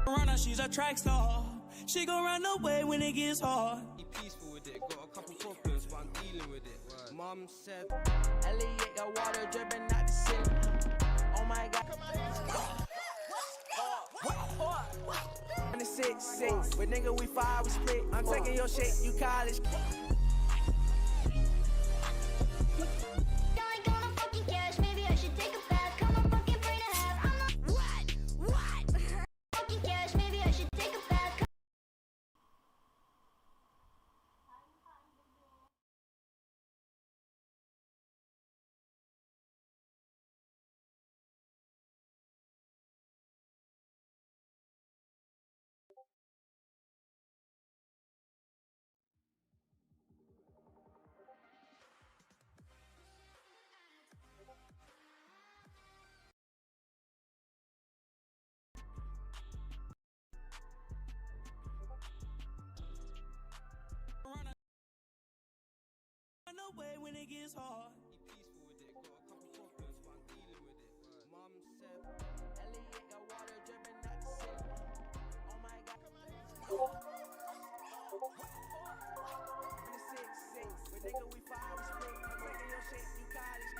Runner, she's a track star. She gon' run away when it gets hard. Be peaceful with it, got a couple problems, but I'm dealing with it. Right. Mom said, Elliot got water dripping out the ceiling. Oh my God. 6-6, but nigga we 5, we split. I'm taking your shit, you college. Run away when it gets hard. be peaceful with it, got a couple problems, but I'm dealing with it. Right. Mom said, Elliot got water dripping out the ceiling. Oh my God. 6-6, but nigga we 5, we split. I'm taking your shit, you college.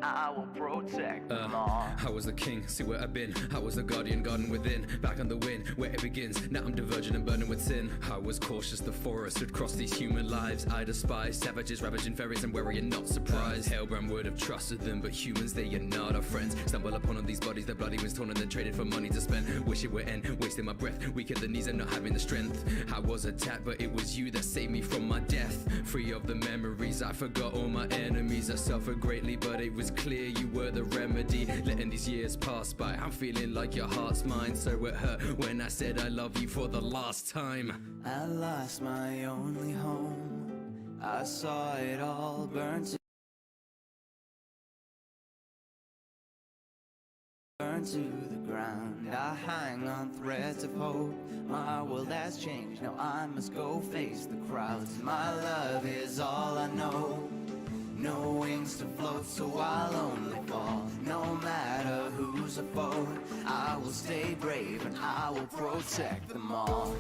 I will protect them all. I was the king, see where I've been. I was the guardian, garden within. Back on the wind, where it begins. Now I'm diverging and burning with sin. I was cautious, the forest would cross these human lives. I despise savages, ravaging fairies, and wary and not surprised. Hellbrand would have trusted them, but humans, they are not our friends. Stumble upon all these bodies, their bloody was torn and then traded for money to spend. Wish it would end, wasting my breath. Weak at the knees and not having the strength. I was attacked, but it was you that saved me from my death. Free of the memories, I forgot all my enemies. I suffered greatly, but it was clear you were the remedy. Letting these years pass by, I'm feeling like your heart's mine. So it hurt when I said I love you for the last time. I lost my only home. I saw it all burn to the ground. I hang on threads of hope. My world has changed, now I must go face the crowds. My love is all I know. No wings to float, so I'll only fall. No matter who's a foe, I will stay brave and I will protect them all.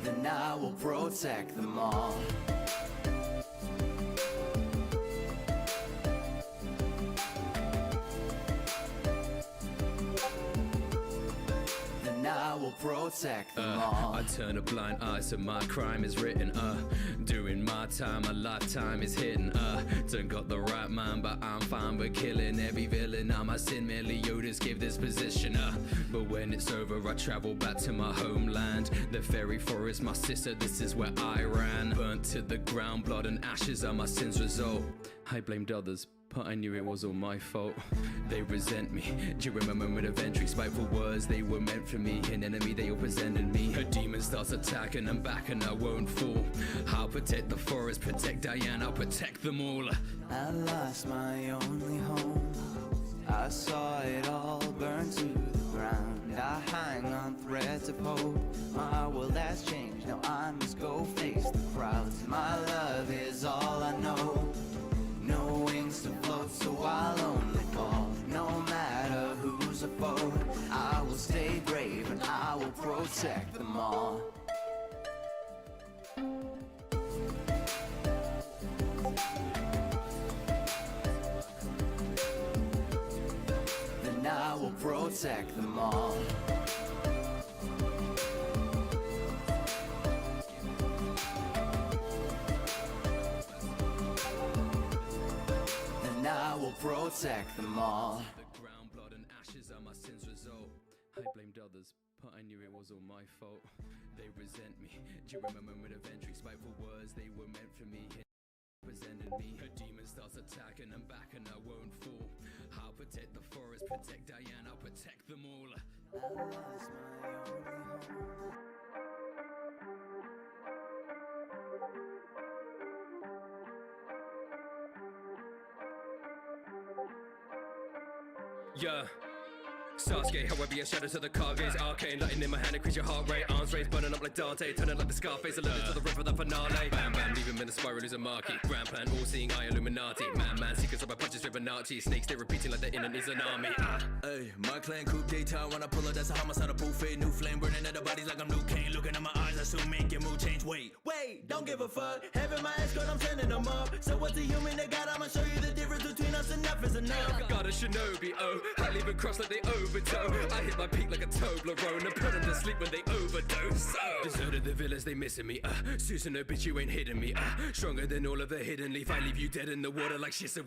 Then I will protect them all. I will protect them all. I turn a blind eye so my crime is written. Doing my time, a lifetime is hidden. Don't got the right mind, but I'm fine with killing every villain. I'm a sin, merely Yoda's give this position. But when it's over, I travel back to my homeland. The fairy forest, my sister, this is where I ran. Burnt to the ground, blood and ashes are my sins result. I blamed others, but I knew it was all my fault. They resent me during my moment of entry. Spiteful words, they were meant for me. An enemy, they all presented me. A demon starts attacking, I'm back and I won't fall. I'll protect the forest, protect Diane, I'll protect them all. I lost my only home. I saw it all burn to the ground. I hang on threads of hope. My world has changed, now I must go face the crowds. My love is all I know. No wings to float, so I'll only fall. No matter who's a foe, I will stay brave and I will protect them all. Then I will protect them all. I will protect them all. The ground, blood and ashes are my sins result. I blamed others, but I knew it was all my fault. They resent me during my moment of entry. Spiteful words, they were meant for me. Presented me. A demon starts attacking, I'm back and I won't fall. I'll protect the forest, protect Diane, I'll protect them all. I lost my only home. Yeah. Sasuke, however your shadows to the car gaze. Arcane, lighting in my hand, increase your heart rate. Arms raised, burning up like Dante, turning like the Scarface. Alerted to the rip of the finale. Bam bam, leave him in a spiral, lose a marquee. Grand plan, all seeing eye, Illuminati. Man, secrets of my punches, Fibonacci. Snakes, they repeating like the internet needs an army. Hey, my clan coup d'etat when I pull up, that's a homicide, a buffet. New flame burning at the bodies like I'm Luke Kane. Looking at my eyes, I assume make your mood change. Wait, don't give a fuck. Having my escort, I'm sending them up. So what's a human that got? I'ma show you the difference between us. Enough is enough. Got a shinobi, oh. I leave it cross like they overtow. I hit my peak like a Toblerone and put them to sleep when they overdose. Deserted the villas, they missing me. Susan, no bitch, you ain't hitting me. Stronger than all of the hidden leaf. I leave you dead in the water like Shindo.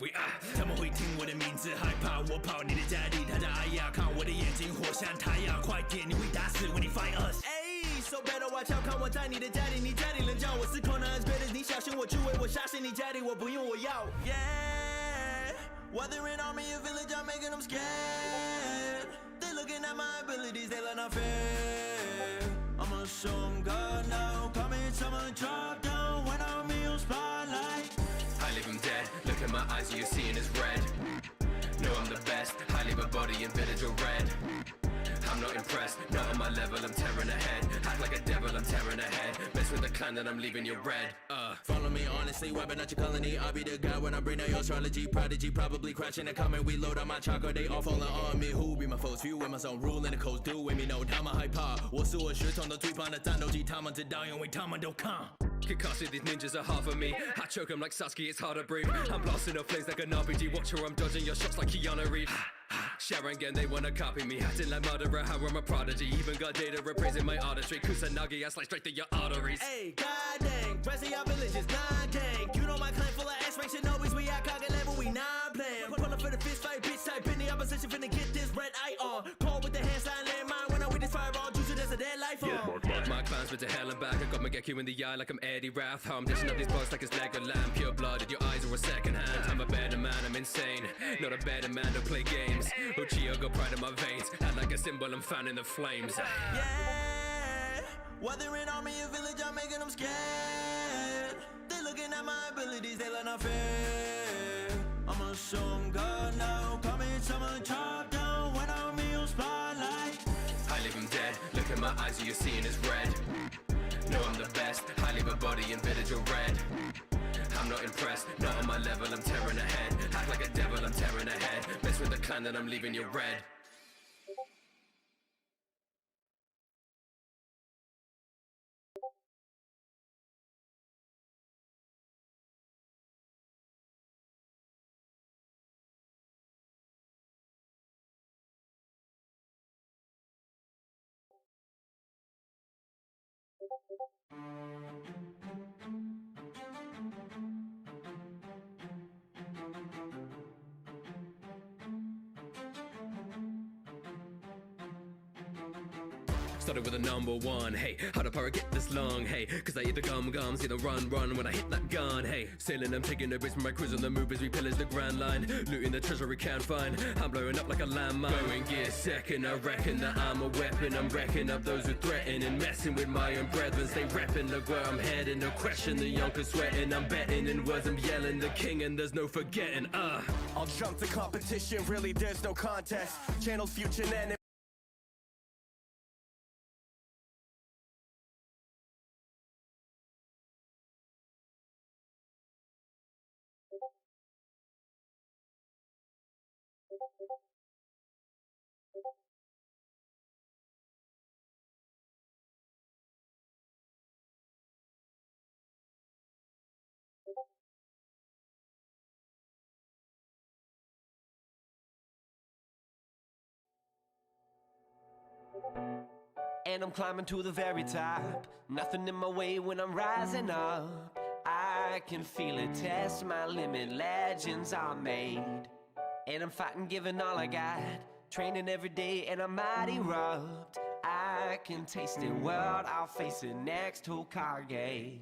他们会听我的名字，害怕我跑你的家里，他的爱呀，看我的眼睛，火像太阳，快点，你会打死 when you fight us。So better watch out，看我在你的家里，你家里人叫我是 Corner as bad as 你小心我就为我杀死你家里，我不用我要。Yeah，whether in army or village, I'm making them scared. They looking at my abilities, they let not fair. I'ma show them God now. Come in, someone drop down when I'm in your spotlight. I leave him dead, look at my eyes, all you're seeing is red. No, I'm the best, I leave a body in village or red. I'm not impressed, not on my level, I'm tearing ahead. Act like a devil, I'm tearing ahead. Mess with the clan that I'm leaving you red. Follow me honestly, weapon at your colony. I'll be the guy when I bring down your astrology. Prodigy probably crashing the comment. We load on my chakra, they all falling on me. Who be my foes? Few with my own rule and the codes do with me no 他们害怕，我是我血统的最棒的战斗机，他们知道，因为他们都抗。 Kakashi, these ninjas are half of me. I choke them like Sasuke, it's hard to breathe. I'm blasting off flames like an RPG. Watch her, I'm dodging your shots like Keanu Reeves. Sharingan, they wanna copy me. Acting like murderer, how I'm a prodigy. Even got data appraising my artistry. Kusanagi, I slice straight through your arteries. Hey, god dang, rest of y'all villages, nah gang. You know my clan full of ass ranks and always we at Kaga level, we not playing. Pull up for the fist fight, bitch type in the opposition, finna get this red eye on. Call with the hand sign, land mine when I with this fireball, juice there's a dead life on. My clan's been to hell and back. I got Mageki in the eye like I'm Eddie Rath. How I'm dishing up these bugs like it's Legoland. Pure blooded, your eyes are a second hand. I'm a better man, I'm insane. Not a better man to play games. Uchiha got pride in my veins. Act like a symbol, I'm fanning the flames. Yeah, whether in army or village, I'm making them scared. They looking at my abilities, they let not fair. I'ma show them God now. Coming, someone chop down when I'm in your spotlight. I leave him dead. Look at my eyes, all you're seeing is red. No, I'm the best. I leave a body in village or red. I'm not impressed, not on my level, I'm tearing ahead. Act like a devil, I'm tearing ahead. Mess with the clan that I'm leaving you red. Started with a number one, hey, how the pirate get this long, hey, cause I eat the gums, either run when I hit that gun, hey, sailing, I'm taking the bits from my cruise on the move as we pillage the grand line, looting the treasure we can't find, I'm blowing up like a landmine, going gear second, I reckon that I'm a weapon, I'm wrecking up those who threaten and messing with my own brethren, stay repping, look where I'm heading, no question, the youngers sweating, I'm betting in words, I'm yelling, the king and there's no forgetting, I'll jump to competition, really there's no contest, channel future and I'm climbing to the very top. Nothing in my way when I'm rising up. I can feel it, test my limit. Legends are made. And I'm fighting, giving all I got. Training every day and I'm mighty rubbed. I can taste it, world, I'll face it next to Kage.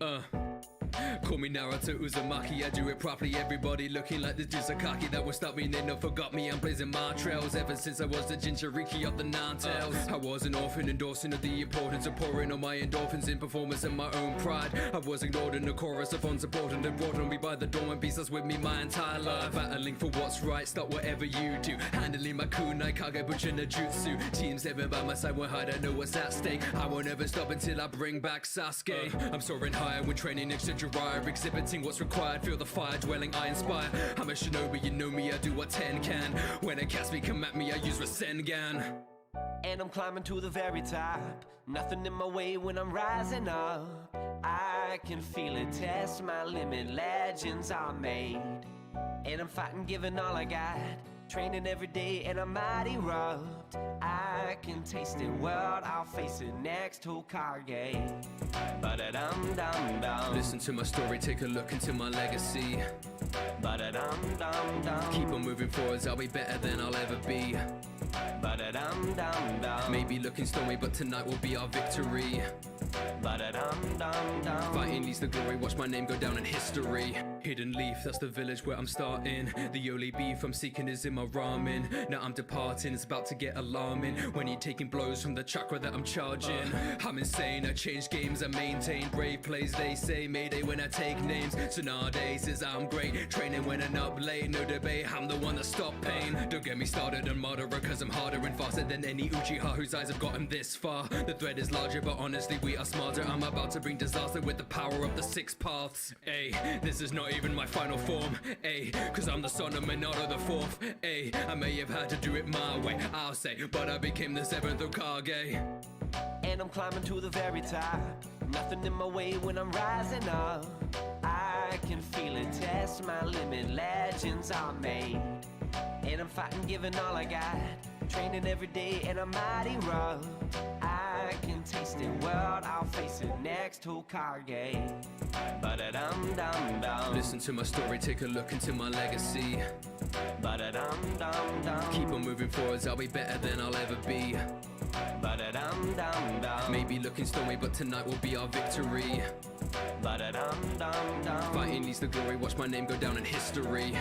Call me Naruto Uzumaki, I do it properly. Everybody looking like the Jizakaki. That will stop me, they never forgot me. I'm blazing my trails ever since I was the Jinchuriki of the Nine Tails. I was an orphan, endorsing of the importance of pouring on my endorphins in performance and my own pride. I was ignored in the chorus of unsupported and brought on me by the dormant beast that's with me my entire life. Battling for what's right, stop whatever you do. Handling my kunai, kage, butcher, no jutsu. Team 7 by my side, won't hide, I know what's at stake. I won't ever stop until I bring back Sasuke. I'm soaring higher when training next to Jiraiya, exhibiting what's required. Feel the fire dwelling, I inspire. I'm a shinobi, you know me, I do what 10 can. When a Caspi come at me, I use Rasengan. And I'm climbing to the very top. Nothing in my way when I'm rising up. I can feel it, test my limit. Legends are made. And I'm fighting, giving all I got. Training every day and I'm mighty rubbed. I can taste it, world, I'll face it next to Kage. Ba-da-dum-dum-dum. Listen to my story, take a look into my legacy. Ba-da-dum-dum-dum. Keep on moving forwards, I'll be better than I'll ever be. Ba-da-dum-dum-dum. Maybe looking stormy, but tonight will be our victory. Ba-da-dum-dum-dum. Fighting needs the glory, watch my name go down in history. Hidden Leaf, that's the village where I'm starting. The only beef I'm seeking is in my ramen. Now I'm departing, it's about to get alarming. When you're taking blows from the chakra that I'm charging. I'm insane, I change games, I maintain brave plays, they say Mayday when I take names. So nowadays is I'm great, training when I'm up late, no debate, I'm the one that stop pain. Don't get me started on Madara, cause I'm harder and faster than any Uchiha whose eyes have gotten this far. The thread is larger, but honestly we are smarter. I'm about to bring disaster with the power of the 6 paths. Ayy, this is not even my final form. Ayy, cause I'm the son of Minato the 4th. Ayy, I may have had to do it my way, I'll say, but I became the 7th Hokage. And I'm climbing to the very top. Nothing in my way when I'm rising up. I can feel it, test my limit. Legends are made. And I'm fighting, giving all I got. Training every day and I'm mighty rough. I can taste it, world, I'll face it. Next Hokage. Ba-da-dum-dum-dum. Listen to my story, take a look into my legacy. Ba-da-dum-dum-dum. Keep on moving forwards, I'll be better than I'll ever be. Ba-da-dum-dum-dum. Maybe looking stormy, but tonight will be our victory. Ba-da-dum-dum-dum. Fighting needs the glory, watch my name go down in history.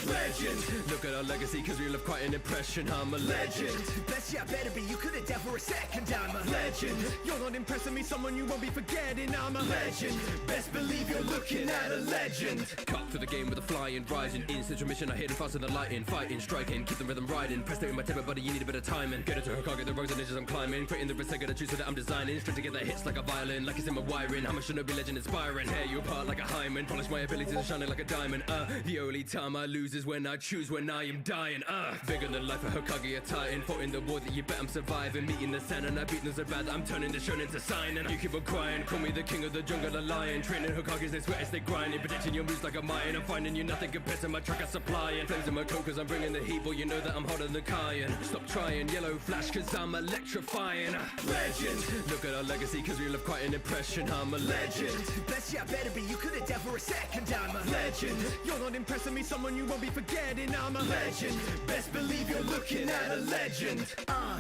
Legend. Look at our legacy, cause we left quite an impression. I'm a legend. Best yeah, better be. You couldn't doubt for a second. I'm a legend. You're not impressing me, someone you won't be forgetting. I'm a legend. Best believe you're looking at a legend. Cut through the game with a flying, rising. Instant remission, I hit it faster than lightning. Fighting, striking, keep the rhythm riding. Press it in my temper, buddy, you need a bit of timing. Get it to Hokage, the roads and ninjas I'm climbing. Creating the risk, I gotta choose so that I'm designing. String together hits like a violin, like it's in my wiring. I'm a Shinobi legend inspiring. Tear you apart like a hymen. Polish my abilities and shining like a diamond. The only time I lose is when I choose when I am dying. Bigger than life, a Hokage, a titan. Fought in the war that you bet I'm surviving. Meeting the sun and I beat them so bad that I'm turning the shonen into sign. And you keep on crying, call me the king of the jungle, a lion. Training Hokages, they sweat as they grinding. Predicting your moves like a Mayan. I'm finding you nothing compared to my truck I supplying. Flames in my coat cause I'm bringing the heat, boy, you know that I'm hotter than Cayenne. Stop trying, yellow flash cause I'm electrifying. Legend. Look at our legacy cause we left quite an impression. I'm a legend. Best yeah, better be. You couldn't doubt for a second. I'm a legend. You're not impressing me, someone you won't be forgetting. I'm a legend. Best believe you're looking at a legend.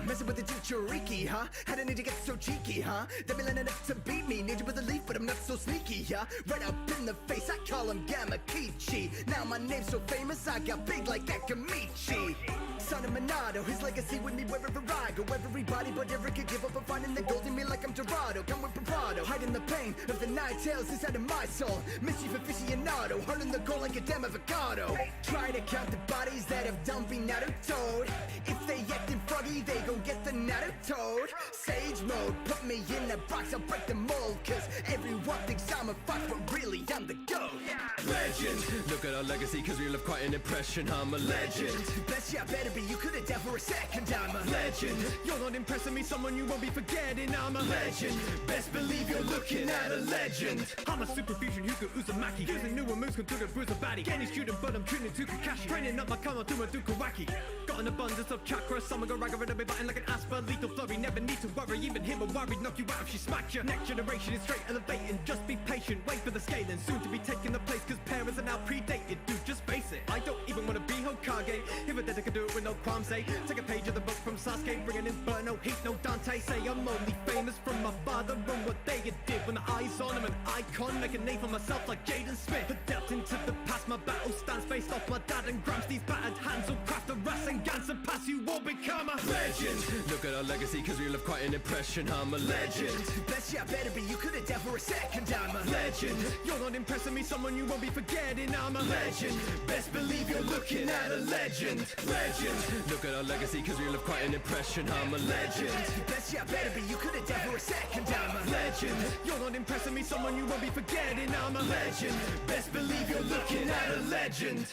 Messing with the Jinchuriki, huh? How did ninja get so cheeky, huh? They be lining up to beat me. Ninja with a leaf, but I'm not so sneaky, yeah? Right up in the face, I call him Gamakichi. Now my name's so famous, I got big like Akamichi. Son of Minato, his legacy with me wherever I go. Everybody but Eric could give up on finding the gold in me like I'm Dorado. Come with bravado, hiding the pain of the nine tails inside of my soul. Mischief aficionado, hurling the goal like a damn avocado. Try to count the bodies that have done be Naruto'd. If they acting froggy, they gon' get the Naruto'd. Sage mode, put me in a box, I'll break the mold. Cause everyone thinks I'm a fox, but really I'm the GOAT. Legend. Look at our legacy cause we left quite an impression. I'm a legend. Best yeah, better be. You couldn't doubt for a second. I'm a legend. You're not impressing me, someone you won't be forgetting. I'm a legend. Best believe you're looking at a legend. I'm a super fusion Hyuga Uzumaki. Using newer moves, can do the bruise a baddie. Any student, but I'm tuning to Kakashi. Training up my Kama to Madukawaki. Got an abundance of chakra. Some go ragga and be biting like an asper. Lethal flurry, never need to worry. Even him a worry, knock you out if she smacks you. Next generation is straight elevating. Just be patient, wait for the scaling. Soon to be taking the place, cause parents are now predated. Dude, just face it. I don't even wanna be Hokage. If I did, I could do it with no qualms, say. Take a page of the book from Sasuke, bringing in burn, no heat, no Dante. Say I'm only famous from my father, and what they did was when the eyes on, I'm an icon. Make a name for myself like Jaden Smith. I delved into the past, my battle stands based off my dad and Gramps. These battered hands will craft the rust and Gans and pass. You will become a legend. Look at our legacy, cause we left quite an impression. I'm a legend. Best yeah, better be, you could've dealt for a second. I'm a legend. You're not impressing me, someone you won't be forgetting. I'm a legend. Best believe you're looking at a legend. Legend. Look at our legacy, cause we left quite an impression. I'm a legend. Best yeah, better be, you could've dealt for a second. I'm a legend. You're not impressing me, someone you won't be forgetting. I'm a legend. Best believe you're looking at a legend.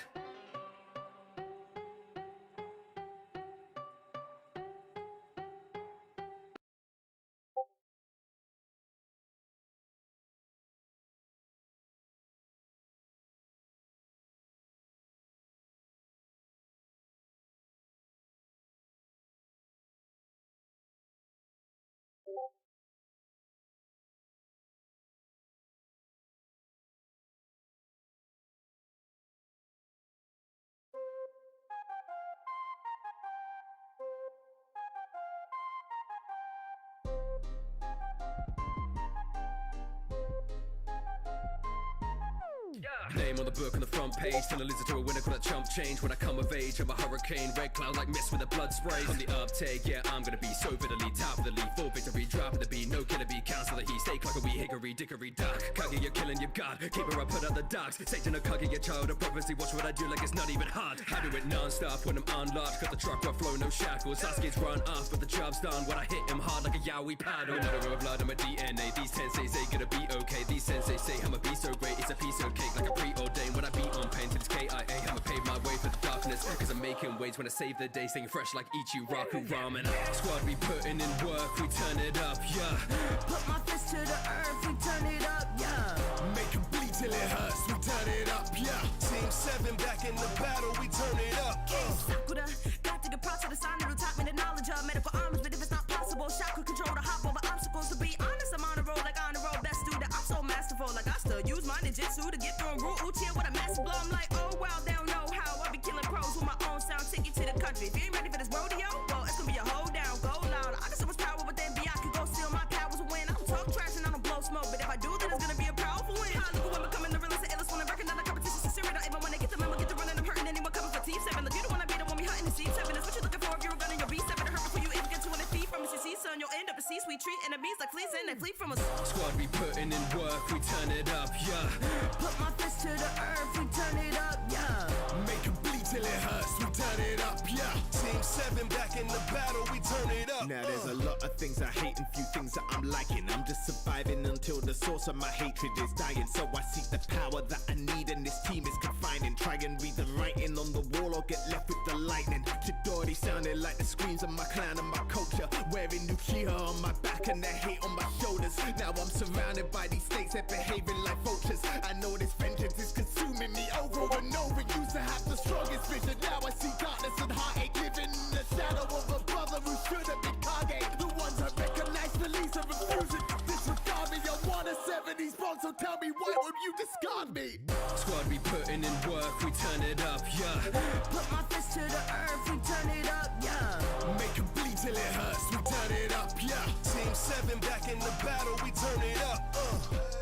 Name on the book on the front page. Turn a lizard to a winner, call that chump change. When I come of age, I'm a hurricane. Red cloud like mist with a blood spray. On the uptake, yeah, I'm gonna be so bitterly top of the leaf. Full victory, drop of the beat. No killer bee, cancel the heat. Stay clockery, hickory, dickory, duck. Kage, you're killing your god. Keep her up, put out the dogs. Satan, a Kage, your child of prophecy. Watch what I do like it's not even hard. I do it non-stop when I'm unlocked. Cut the truck, rough flow, no shackles. Sasuke's run off, but the job's done. When I hit him hard like a yaoi paddle. Another row of blood on my DNA. These tenseis say gonna be okay. These senseis say I'ma be so great. It's a piece of cake like a preordained. When I beat on pain till it's KIA, I'ma pave my way for the darkness. Cause I'm making waves when I save the day. Staying fresh like Ichiraku ramen. Squad, we putting in work, we turn it up, yeah. Put my fist to the earth, we turn it up, yeah. Make 'em bleed till it hurts, we turn it up, yeah. Team 7 back in the battle, we turn it up. Sakura, got to get props to the sign that'll taught me the knowledge of medical armors, but if it's not possible, chakra control to hop over obstacles. To be honest, I'm on a roll like on the road, best student. I'm so masterful, like I still use my ninjutsu to get through a rule. Uchiha with a massive blow. I'm like, oh wow, they don't know how I be killing pros with my own sound. Ticket to the country. If you ain't ready for this rodeo, well, it's gonna be a hold down, go loud. I got so much power within me, I could go steal my powers and win. I don't talk trash and I don't blow smoke, but if I do, then it's gonna be a powerful win. I look at women coming the realest and illest when I'm working on the competition. Sincerely, don't even wanna get the memo, get the running. I'm hurting anyone coming for team 7. Look, you don't wanna be the one me hunting the seat 7. That's what you're looking for if you're a gun in your B7. To hurt before you even get 200 feet from us. You see, son, you'll end up a C-suite treat enemies like fleas and they flee from us. Squad, we putting in work, we turn it up, yeah. Put my fist to the earth, we turn it up, yeah. Make 'em bleed till it hurts, we turn it up, yeah. Team 7 back in the battle, we turn it up. Now there's a lot of things I hate and few things that I'm liking. I'm just surviving until the source of my hatred is dying. So I seek the power that I need and this team is confining. Try and read the writing on the wall or get left with the lightning. Chidori sounding like the screams of my clan and my culture. Wearing Uchiha on my back and the hate on my shoulders. Now I'm surrounded by these snakes that behaving like vultures. I know this vengeance is consuming me over and over. Used to have the strongest vision, now I see darkness and heartache. Living in the shadow of a brother who should have been Kage. The ones I recognize, police are refusing to disregard me. I wanna sever these bonds, so tell me why would you discard me? Squad, we putting in work, we turn it up, yeah. Put my fist to the earth, we turn it up, yeah. Make 'em bleed till it hurts, we turn it up, yeah. Team 7 back in the battle, we turn it up.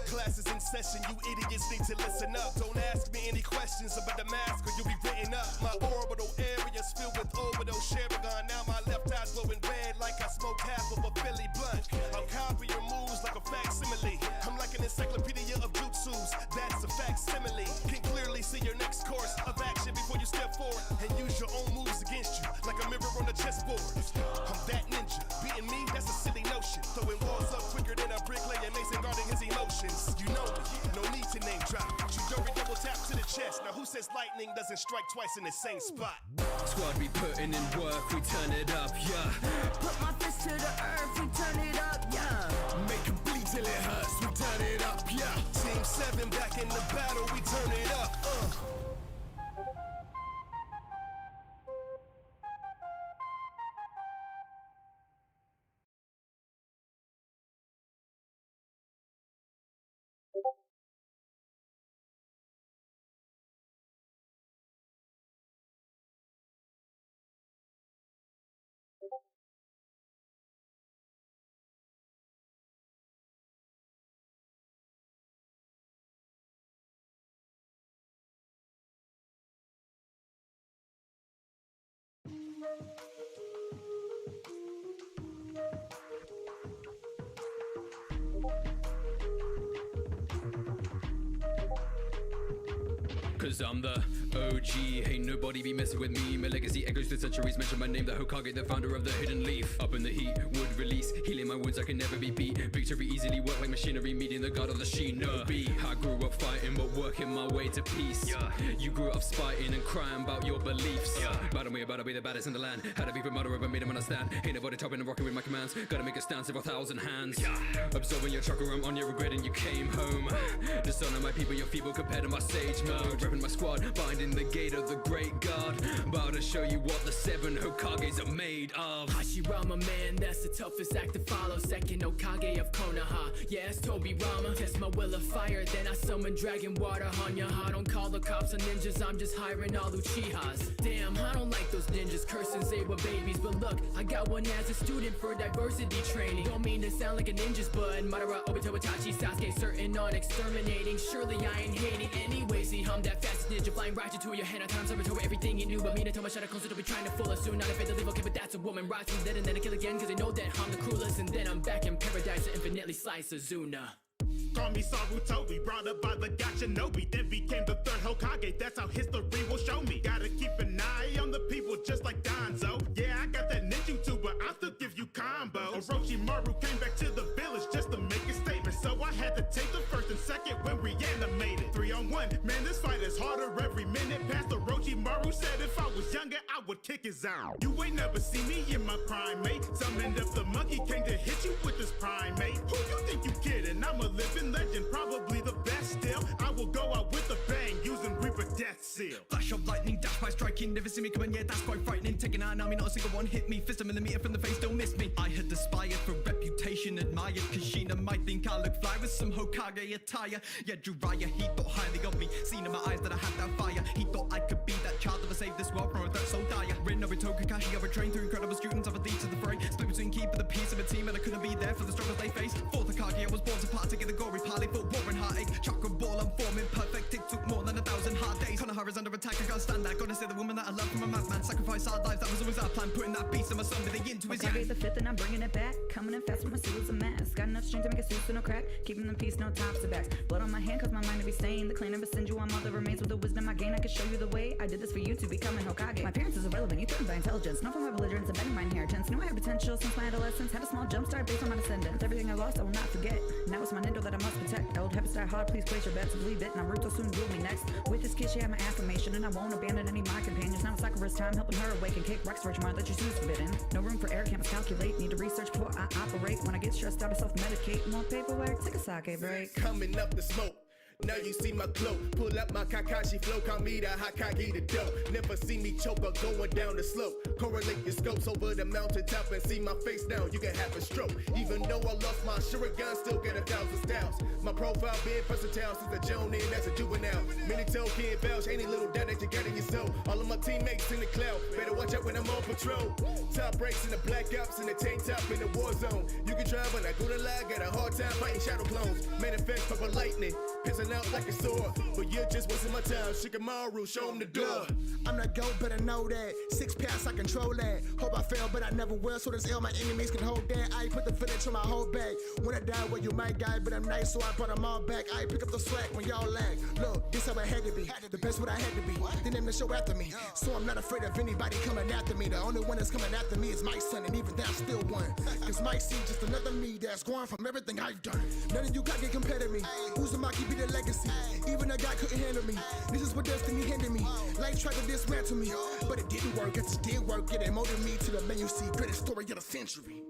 Class is in session, you idiots need to listen up. Don't ask me any questions about the mask or you'll be written up. My orbital area's filled with overdose sharing on. Now my left eye's glowing red like I smoked half of a Philly blunt. I'll copy your moves like a facsimile. I'm like an encyclopedia of jutsus, that's a facsimile. Can clearly see your next course of action before you step forward and use your own moves against you like a mirror on the chessboard. I'm that ninja, beating me, that's a silly notion. Throwing walls up quicker than a bricklayer Mason guarding his emotions. You know me, no need to name drop. Chidori double tap to the chest. Now who says lightning doesn't strike twice in the same spot? Squad, we putting in work, we turn it up, yeah. Put my fist to the earth, we turn it up, yeah. Make 'em bleed till it hurts, we turn it up, yeah. Team 7 back in the battle, we turn it up. Cause I'm the OG, ain't nobody be messing with me. My legacy echoes through centuries, mention my name, the Hokage, the founder of the hidden leaf. Up in the heat, would release, healing my wounds, I can never be beat. Victory easily work like machinery, meeting the god of the Shinobi. I grew up fighting, but working my way to peace. You grew up spiting and crying about your beliefs. About me, about to be the baddest in the land. Had to be the mother, but made him understand. Ain't nobody topping and rocking with my commands. Gotta make a stand, several thousand hands. Absorbing your chakra, I'm on your regretting you came home. The son of my people, you're feeble compared to my sage mode. Repping my squad, binding the gate of the great god. About to show you what the 7 Hokages are made of. Hashirama, man, that's the toughest act to follow. Second Hokage of Konoha, yeah, it's Tobirama. Test my will of fire, then I summon dragon water on ya. I don't call the cops on ninjas, I'm just hiring all Uchihas. Damn, I don't like those ninjas cursing, say we're babies. But look, I got one as a student for diversity training. Don't mean to sound like a ninja's bud. Madara, Obito, Itachi, Sasuke, certain on exterminating. Surely I ain't hating anyway. See, I'm that fast ninja, flying right into your hand. At times I retort everything you knew, but me to tell my shadow closer to be trying to fool us soon. Not afraid to leave, okay, but that's a woman. Rise from dead and then I kill again, cause they know that I'm the cruelest. And then I'm back in paradise to infinitely slice Azuna. Call me Sarutobi, brought up by the Gachinobi, then became the 3rd Hokage, that's how history will show me. Gotta keep an eye on the people just like Danzo. Yeah, I got that ninjutsu, but I still give you combos. Orochimaru came back to the village just to make a statement, so I had to take the 1st and 2nd when reanimated. 3-on-1, man, this fight is harder every minute. Pastor Orochimaru said if I was younger, I would kick his out. You ain't never seen me in my prime, mate. Summoned up the monkey, came to hit you with this primate. Who you think you kidding? I'm a living legend, probably the best still. I will go out with a bang, using Reaper Death Seal. Flash of lightning, dash by striking. Never see me coming, yeah, that's quite frightening. Taking out an army, not a single one hit me. Fist a millimeter from the face, don't miss me. I had aspired for reputation, admired. Kashina might think I look fly with some Hokage attire. Yeah, Jiraiya, he thought highly of me. Seen in my eyes that I had that fire. He thought I could be that child that would save this world from a threat so dire. Rin, Naruto, Kakashi, I would train through incredible students. I would lead to the fray. Split between keeping the peace of a team, and I couldn't be there for the struggles they face. Fourth Hokage, I was born to partake in the gory parley for war and heartache. Chakra ball, I'm forming perfect. It took more than 1,000 hard days. Konohara's under attack, I can't stand that. Gotta say the woman that I love from a madman. Sacrifice our lives, that was always our plan. Putting that beast in my son, with the into his Hokage the 5th and I'm bringing it back. Coming in fast with my suits and mask. Got enough strength to make a suit, so no crack. Keeping the peace, no tops or backs. Blood on my hand cause my mind to be sane. The clan never sends you on all the remains. With the wisdom I gain, I can show you the way. I did this for you to become an Hokage. My appearance is irrelevant, you threatened by intelligence. Not from my belligerence, abetting my inheritance. Knew I had potential since my adolescence. Had a small jump start based on my descendants. Everything I lost I will not forget. Now it's my Nindo that I must protect. Old habits die hard, please place your bets and believe it. Naruto soon rule me next. With this kid she had my affirmation, and I won't abandon any of my companions. Now it's Sakura's time, helping her awaken. Kick rocks for tomorrow that your suit's forbidden. No room for error, can't miscalculate. Need to research before I operate. When I get stressed out I self-medicate. Want paperwork? Take a sake break. Coming up the smoke. Now you see my cloak, pull up my Kakashi flow, call me the Hokage the dope. Never see me choke or going down the slope. Correlate your scopes over the mountaintop and see my face down, you can have a stroke. Even though I lost my Shuriken, still get 1,000 styles. My profile been versatile since the Jonin as a juvenile. Many tell kid vouch, any little doubt that you got in your soul. All of my teammates in the cloud, better watch out when I'm on patrol. Top breaks in the black ops in the tank top in the war zone. You can try but I go to lie, got a hard time fighting shadow clones. Manifest purple lightning, pissing out like a sword, but you're just wasting my time. Shikamaru, show him the door. I'm the GOAT, better know that. 6 pounds, I control that. Hope I fail, but I never will. So this L, my enemies can hold that. I put the village on my whole bag. When I die, well, you might die, but I'm nice, so I brought them all back. I pick up the slack when y'all lag. Look, this how I had to be. The best what I had to be. They named the show after me. So I'm not afraid of anybody coming after me. The only one that's coming after me is my son, and even that still one. Cause my seed just another me that's growing from everything I've done. None of you got get compared to me. Uzumaki be the legacy. Even a guy couldn't handle me. This is what destiny handed me. Life tried to dismantle me, but it didn't work. It just did work. It molded me to the man you see. Greatest story of the century.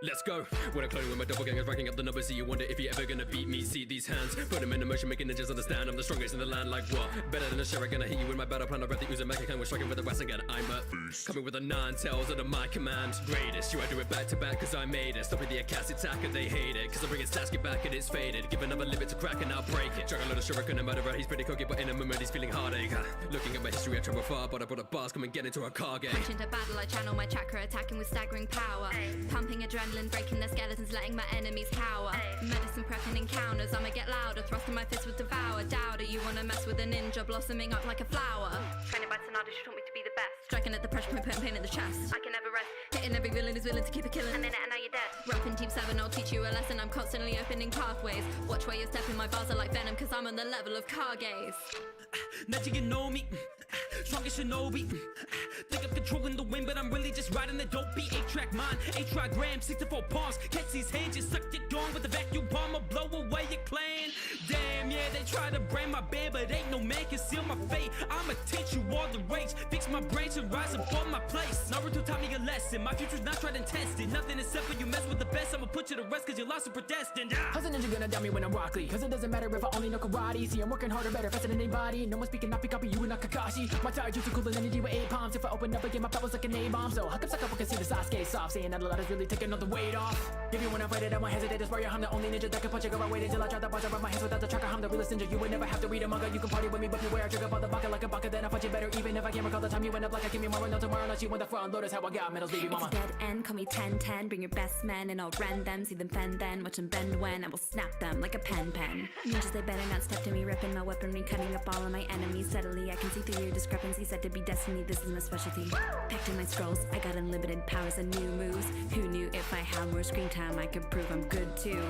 Let's go. When I'm cloning with my doppelgangers, racking up the numbers, so you wonder if you're ever gonna beat me. See these hands, put them in motion, making ninjas understand I'm the strongest in the land. Like what? Better than a sheriff, gonna hit you with my battle plan. I read the Uzi Macacan, we're striking with a Rasengan. I'm a beast. Coming with the 9 tails under my command. Greatest, you I do it back to back, cause I made it. Stopping the Akatsuki attacker, they hate it. Cause I bring it Sasuke back and it's faded. Give another limit to crack and I'll break it. Juggle a little shuriken and murderer, he's pretty cocky, but in a moment he's feeling heartache. Looking at my history, I travel far, but I brought a bars, come and get into a car game. Punch into battle, I channel my chakra, attacking with staggering power. Pumping adrenaline, breaking their skeletons, letting my enemies cower. Medicine prepping encounters, I'ma get louder, thrusting my fist with devour. Doubter, you wanna mess with a ninja, blossoming up like a flower. Training by Sonata, she taught me to be the best. Striking at the pressure point, putting pain in the chest. I can never rest, hitting every villain who's willing to keep it killing. A minute and now you're dead. Roping Team 7, I'll teach you a lesson, I'm constantly opening pathways. Watch where you're stepping, my bars are like venom, cause I'm on the level of Kage's. Now you know me, strongest shinobi. Think I'm controlling the wind, but I'm really just riding the dope beat. 8-track mind, 8-track gram, 64 palms. Catch these hands, just suck it down with a vacuum bomb, or blow away your clan. Damn, yeah, they try to brand my band, but ain't no man can seal my fate. I'ma teach you all the rage, fix my brain to rise above my place. Naruto taught me a lesson, my future's not tried and tested. Nothing is simple, you mess with the best, I'ma put you to rest, cause you're lost and predestined. How's a ninja gonna doubt me when I'm Rock Lee? Cause it doesn't matter if I only know karate. See, I'm working harder, better, faster than anybody. No one speaking, not be copy, you and not Kakashi. My tired juice cooler than energy with 8 palms. If I open up again, my powers like an A-bomb. So how come some couple can see the Sasuke soft? Saying that a lot is really taking all the weight off. If you wanna fight it, I won't hesitate to spare you. I'm the only ninja that can punch it. Go right wait until I try to bust around my hands without the tracker. I'm the realest ninja. You would never have to read a manga. You can party with me, but beware. I trigger by the baka like a baka. Then I punch it better, even if I can't recall the time you went up like I give me more. No tomorrow, unless you want the front load. That's how I got medals, baby mama. It's dead end, call me 10-10. Bring your best men and I'll rend them. See them fend then, watch them bend when I will snap them like a pen. Ninjas, they better not step to me, ripping my weaponry, cutting up all of my enemies. Steadily, I can see through your discrepancy. Said to be destiny, this is my specialty. Packed in my scrolls, I got unlimited powers and new moves. Who knew if I had more screen time, I could prove I'm good too.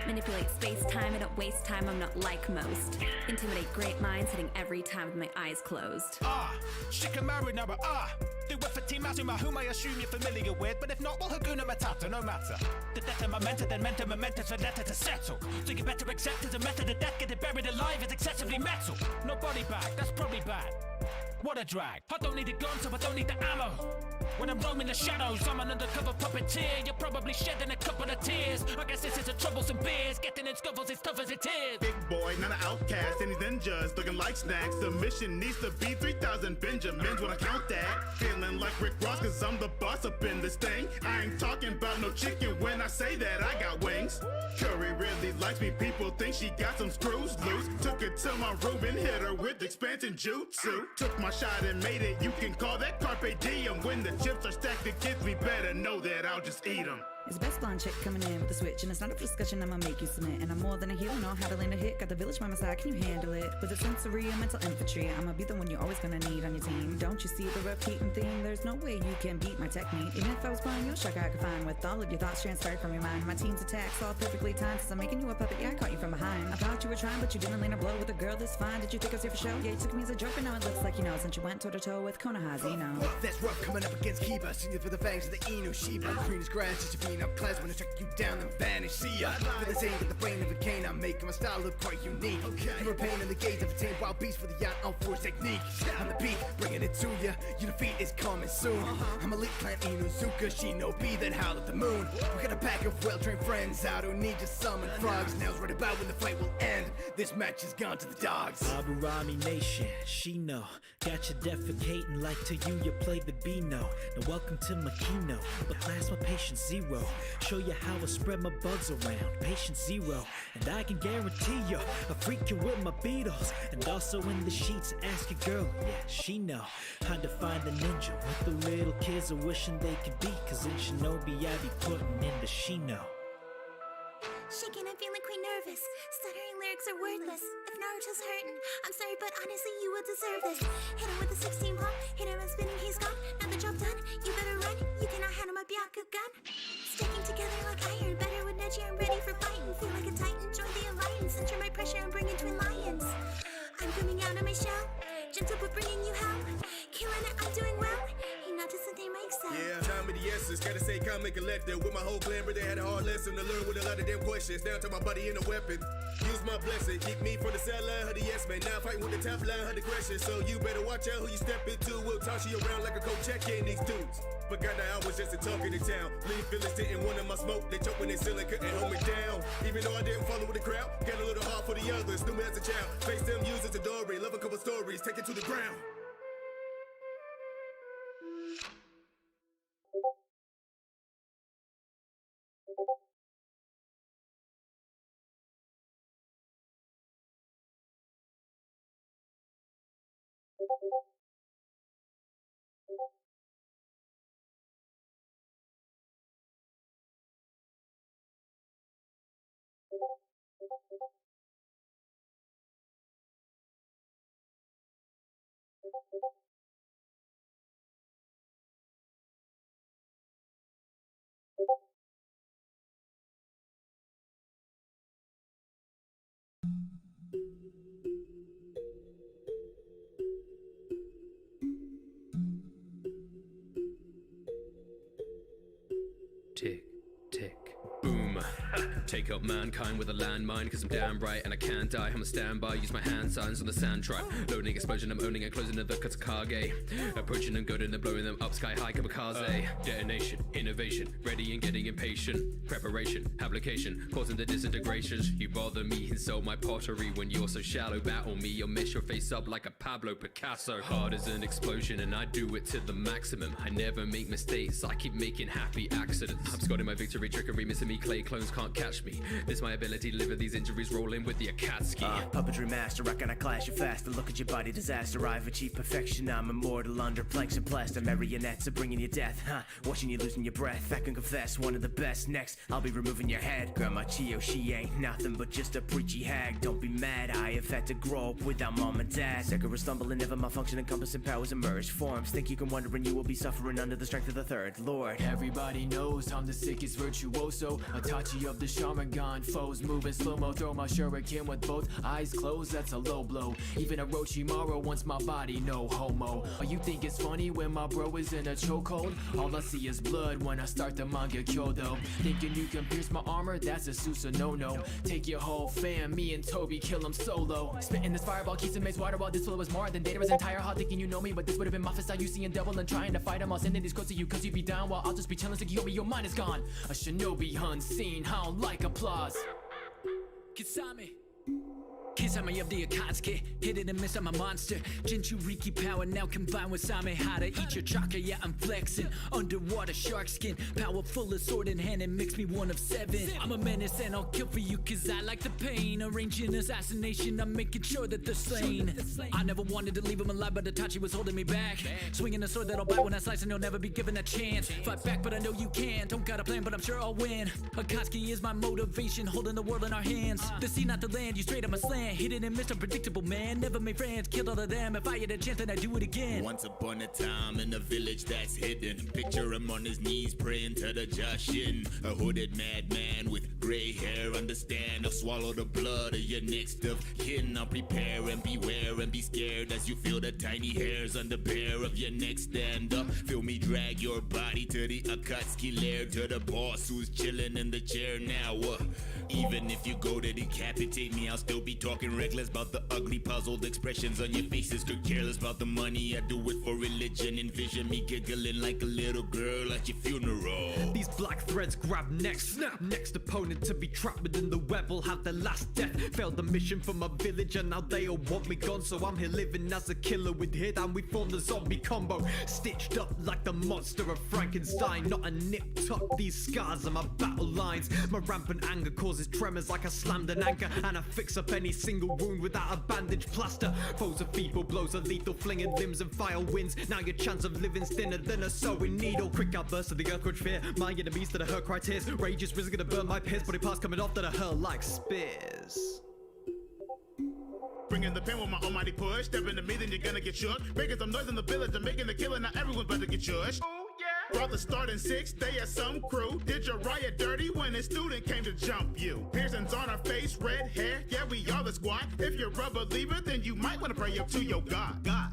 Manipulate space-time, I don't waste time, I'm not like most. Intimidate great minds, hitting every time with my eyes closed. Shikamaru Nara, do it for Team Azuma, whom I assume you're familiar with. But if not, well, Hakuna Matata, no matter. The death of Memento, then Menta Memento, so better to settle. So you better accept as a method of death, getting buried alive is excessively metal. No body bag, that's probably bad. What a drag. I don't need a gun, so I don't need the ammo. When I'm roaming the shadows, I'm an undercover puppeteer. You're probably shedding a couple of tears. I guess this is a troublesome biz. Getting in scuffles as tough as it is. Big boy, not an outcast, and these ninjas looking like snacks. The mission needs to be 3,000 Benjamins when I count that. Feeling like Rick Ross, cause I'm the boss up in this thing. I ain't talking about no chicken when I say that I got wings. Curry really likes me, people think she got some screws loose. Took it to my room and hit her with expansion jutsu. Took my shot and made it, you can call that carpe diem. When the chips are stacked against me, better know that I'll just eat them. It's best blonde chick coming in with a switch, and it's not up for discussion, I'ma make you submit. And I'm more than a hero, know how to land a hit. Got the village by my side, can you handle it? With a sensory and mental infantry, I'ma be the one you're always gonna need on your team. Don't you see the repeating theme? There's no way you can beat my technique. Even if I was playing your shock, I could find with all of your thoughts transferred from your mind. My team's attacks all perfectly timed, since I'm making you a puppet, yeah, I caught you from behind. I thought you were trying, but you didn't land a blow with a girl this fine. Did you think I was here for show? Yeah, you took me as a joke, but now it looks like you know, since you went toe-to-toe with Konohazino. That's rough coming up against Kiba. Singing for the fangs of the Inu Shiba. Green as grass, just to being up class when I track you down and vanish. See ya. For the same with the brain of a cane, I'm making my style look quite unique. You're a pain in the gaze of a tame wild beast for the yacht on force technique. On the beat, bringing it to ya. Your defeat is coming soon. I'm elite clan Inuzuka, Shinobi that howl at the moon. We got a pack of well-trained friends out who need to summon frogs. Now's right about when the fight will end. This match has gone to the dogs. Aburami Nation, Shindo. Got you defecating like to you played the Beano. Now welcome to my keynote, but class my patience zero. Show you how I spread my bugs around, patience zero. And I can guarantee you, I freak you with my Beatles. And also in the sheets, ask your girl, yeah, she know how to find the ninja. What the little kids are wishing they could be. Cause in Shinobi I be putting in the Shino. Shaking, I'm feeling quite nervous. Stuttering lyrics are wordless. If Naruto's hurting, I'm sorry, but honestly, you would deserve this. Hit him with a 16 palm, hit him and spinning, he's gone. Now the job done, you better run. You cannot handle my Byakugan. Sticking together like iron, better with Neji, I'm ready for fighting. Feel like a titan, join the alliance. Center my pressure and bring in twin lions. I'm coming out of my shell, gentle but bringing you hell. Killing it, I'm doing well. He noticed the they make sense. Yeah, time of the essence, gotta say calm and collected. With my whole clan, but they had a hard lesson to learn with a lot of them questions. Down to my body in a weapon. Use my blessing, keep me from the sideline, her the yes man. Now fighting with the top line, her the question. So you better watch out who you step into. We'll toss you around like a coach, check in these dudes. Forgot that I was just a talk in the town. Leave feelings didn't want in my smoke. They choke when they still couldn't hold me down. Even though I didn't follow with the crowd, got a little hard for the others. Knew me as a child, face them, use as a dory. Love a couple stories, take it to the ground. Tick, tick, boom. Take out mankind with a landmine, cause I'm damn right and I can't die. I'm a standby, use my hand signs on the sand trap. Loading, explosion, I'm owning and closing the Katsukage. Approaching them, goading them, blowing them up, sky high, kamikaze. Detonation, innovation, ready and getting impatient. Preparation, application, causing the disintegrations. You bother me, insult my pottery. When you're so shallow, battle me, you'll mess your face up like a Pablo Picasso. Hard as an explosion and I do it to the maximum. I never make mistakes, I keep making happy accidents. I'm scoring my victory, trickery, missing me, clay clones can't catch me. This my ability to live with these injuries, rolling with the Akatsuki. Puppetry master, I cannot clash you faster. Look at your body, disaster. I've achieved perfection. I'm immortal under planks and plaster. Marionettes are bringing you death, watching you losing your breath. I can confess, one of the best. Next, I'll be removing your head. Grandma Chio, she ain't nothing but just a preachy hag. Don't be mad, I have had to grow up without mom and dad. Sekiro stumbling, never malfunction, encompassing powers emerge. Forms, think you can wonder and you will be suffering under the strength of the third Lord. Everybody knows I'm the sickest virtuoso. Itachi of the Sharingan. Foes moving slow-mo, throw my shuriken with both eyes closed, that's a low blow. Even Orochimaru wants my body, no homo. Oh, you think it's funny when my bro is in a chokehold? All I see is blood when I start the manga Kyoto. Thinking you can pierce my armor, that's a Susa no-no. Take your whole fam, me and Toby kill him solo. Spitting this fireball, keeps him water while this flow is more than data was entire hot, thinking you know me, but this would have been my fist. You seeing double and trying to fight him. I'll send these quotes to you cause you be down while I'll just be chilling. Tsukiyomi, your mind is gone. A shinobi unseen, I don't like applause. Kisame Kisame of the Akatsuki, hit it and miss, I'm a monster. Jinchuriki power now combined with Samehada. Eat your chakra, yeah, I'm flexing. Underwater shark skin, powerful as sword in hand and makes me one of 7. I'm a menace and I'll kill for you cause I like the pain. Arranging assassination, I'm making sure that they're slain. I never wanted to leave him alive, but Itachi was holding me back. Swinging a sword that'll bite when I slice and you'll never be given a chance. Fight back, but I know you can. Don't got a plan, but I'm sure I'll win. Akatsuki is my motivation, holding the world in our hands. The sea, not the land, you straight up a slant. Hidden and missed, unpredictable man. Never made friends, killed all of them. If I had a chance, then I'd do it again. Once upon a time in a village that's hidden, picture him on his knees praying to the Jashin. A hooded madman with gray hair. Understand, I'll swallow the blood of your next of kin. I'll prepare and beware and be scared as you feel the tiny hairs on the bare of your neck. Stand up, feel me drag your body to the Akatsuki lair, to the boss who's chilling in the chair now. Even if you go to decapitate me, I'll still be talking reckless about the ugly puzzled expressions on your faces. Could careless about the money, I do it for religion. Envision me giggling like a little girl at your funeral. These black threads grab next, snap next opponent to be trapped within the web will have their last death. Failed the mission for my village and now they all want me gone. So I'm here living as a killer with hit and we form the zombie combo. Stitched up like the monster of Frankenstein. Not a nip tuck, these scars are my battle lines. My rampant anger causes tremors like I slammed an anchor, and I fix up any single wound without a bandage plaster. Foes are feeble, blows are lethal, flinging limbs and fire winds. Now your chance of living's thinner than a sewing needle. Quick outburst of the earthquake fear, my enemies that I hurt cry tears. Rage is risen, gonna burn my peers, body parts coming off that I hurl like spears. Bringing the pen with my almighty push. Step into me, then you're gonna get shook. Making some noise in the village, I'm making the killing. Now everyone's about to get shushed. Oh yeah. Brought the start in 6th day at some crew. Did your riot dirty when a student came to jump you. Piercings on our face, red hair, yeah we are the squad. If you're a believer, then you might wanna pray up to your God. God.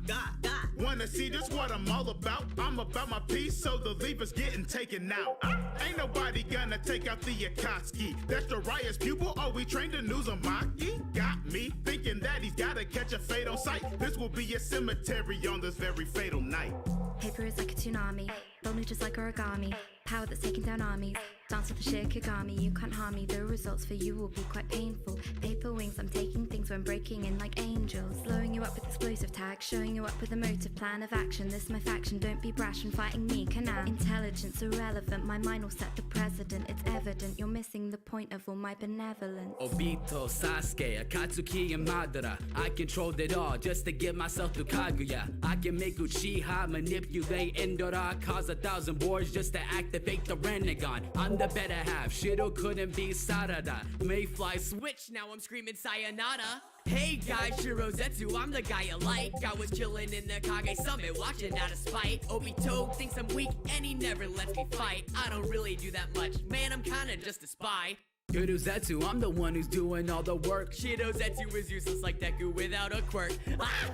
Wanna see just what I'm all about? I'm about my peace, so the lever's getting taken out. Ain't nobody gonna take out the Akatsuki. That's the riot's pupil. Are we trained to Uzumaki? Got me thinking that he's gotta catch a fate on sight. This will be a cemetery on this very fatal night. Paper is like a tsunami, lonely just like origami. Power that's taking down armies. Dance with the Shikigami, you can't harm me. The results for you will be quite painful. Paper wings, I'm taking things when breaking in like angels. Blowing you up with explosive tags, showing you up with a motive, plan of action. This my faction, don't be brash and fighting me, canal. Intelligence irrelevant, my mind will set the precedent. It's evident, you're missing the point of all my benevolence. Obito, Sasuke, Akatsuki, and Madara. I controlled it all just to get myself through Kaguya. I can make Uchiha, manipulate Endora, cause 1,000 wars just to activate the Renegon. I'm the better half, Shindo couldn't be Sarada. Mayfly switch, now I'm screaming sayonara. Hey guys, Shirozetsu, I'm the guy you like. I was chillin' in the Kage Summit, watching out of spite. Obito thinks I'm weak and he never lets me fight. I don't really do that much, man, I'm kinda just a spy. Kuruzetsu, I'm the one who's doing all the work. Shirozetsu is useless like Deku without a quirk. Ah!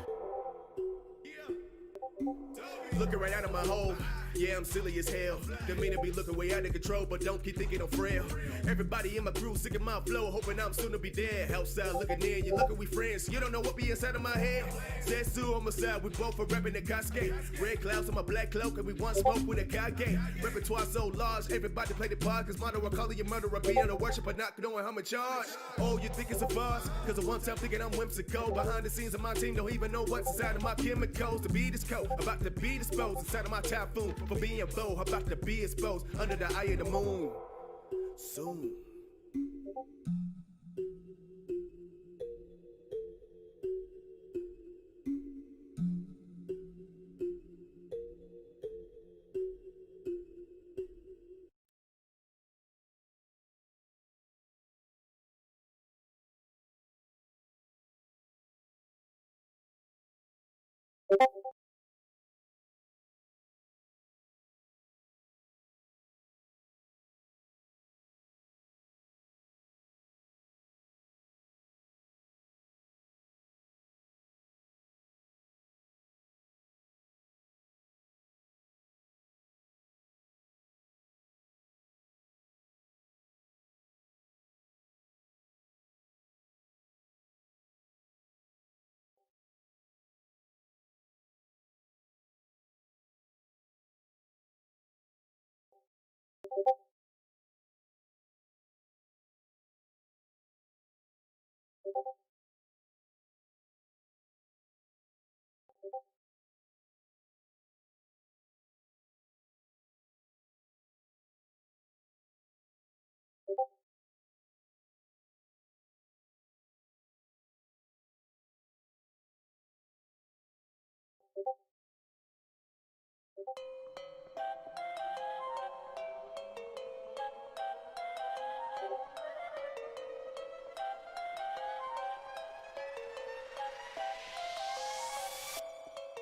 Looking right out of my hole. Yeah, I'm silly as hell. Didn't mean to be looking way out of control, but don't keep thinking I'm frail. Everybody in my crew sick of my flow, hoping I'm soon to be dead. Outside looking in, you looking we friends. You don't know what be inside of my head. Zetsu on my side, we both are repping the Kasuke. Red clouds on my black cloak, and we want smoke with a Kage. Repertoire so large, everybody play the part. Cause motto, I call you murderer, be on a worship, but not knowing how I'm in charge. Oh, you think it's a farce? Cause at one time thinking I'm whimsical. Behind the scenes of my team, don't even know what's inside of my chemicals. To be this cold, about to be disposed inside of my typhoon. For being bold, about to be exposed under the eye of the moon. Soon.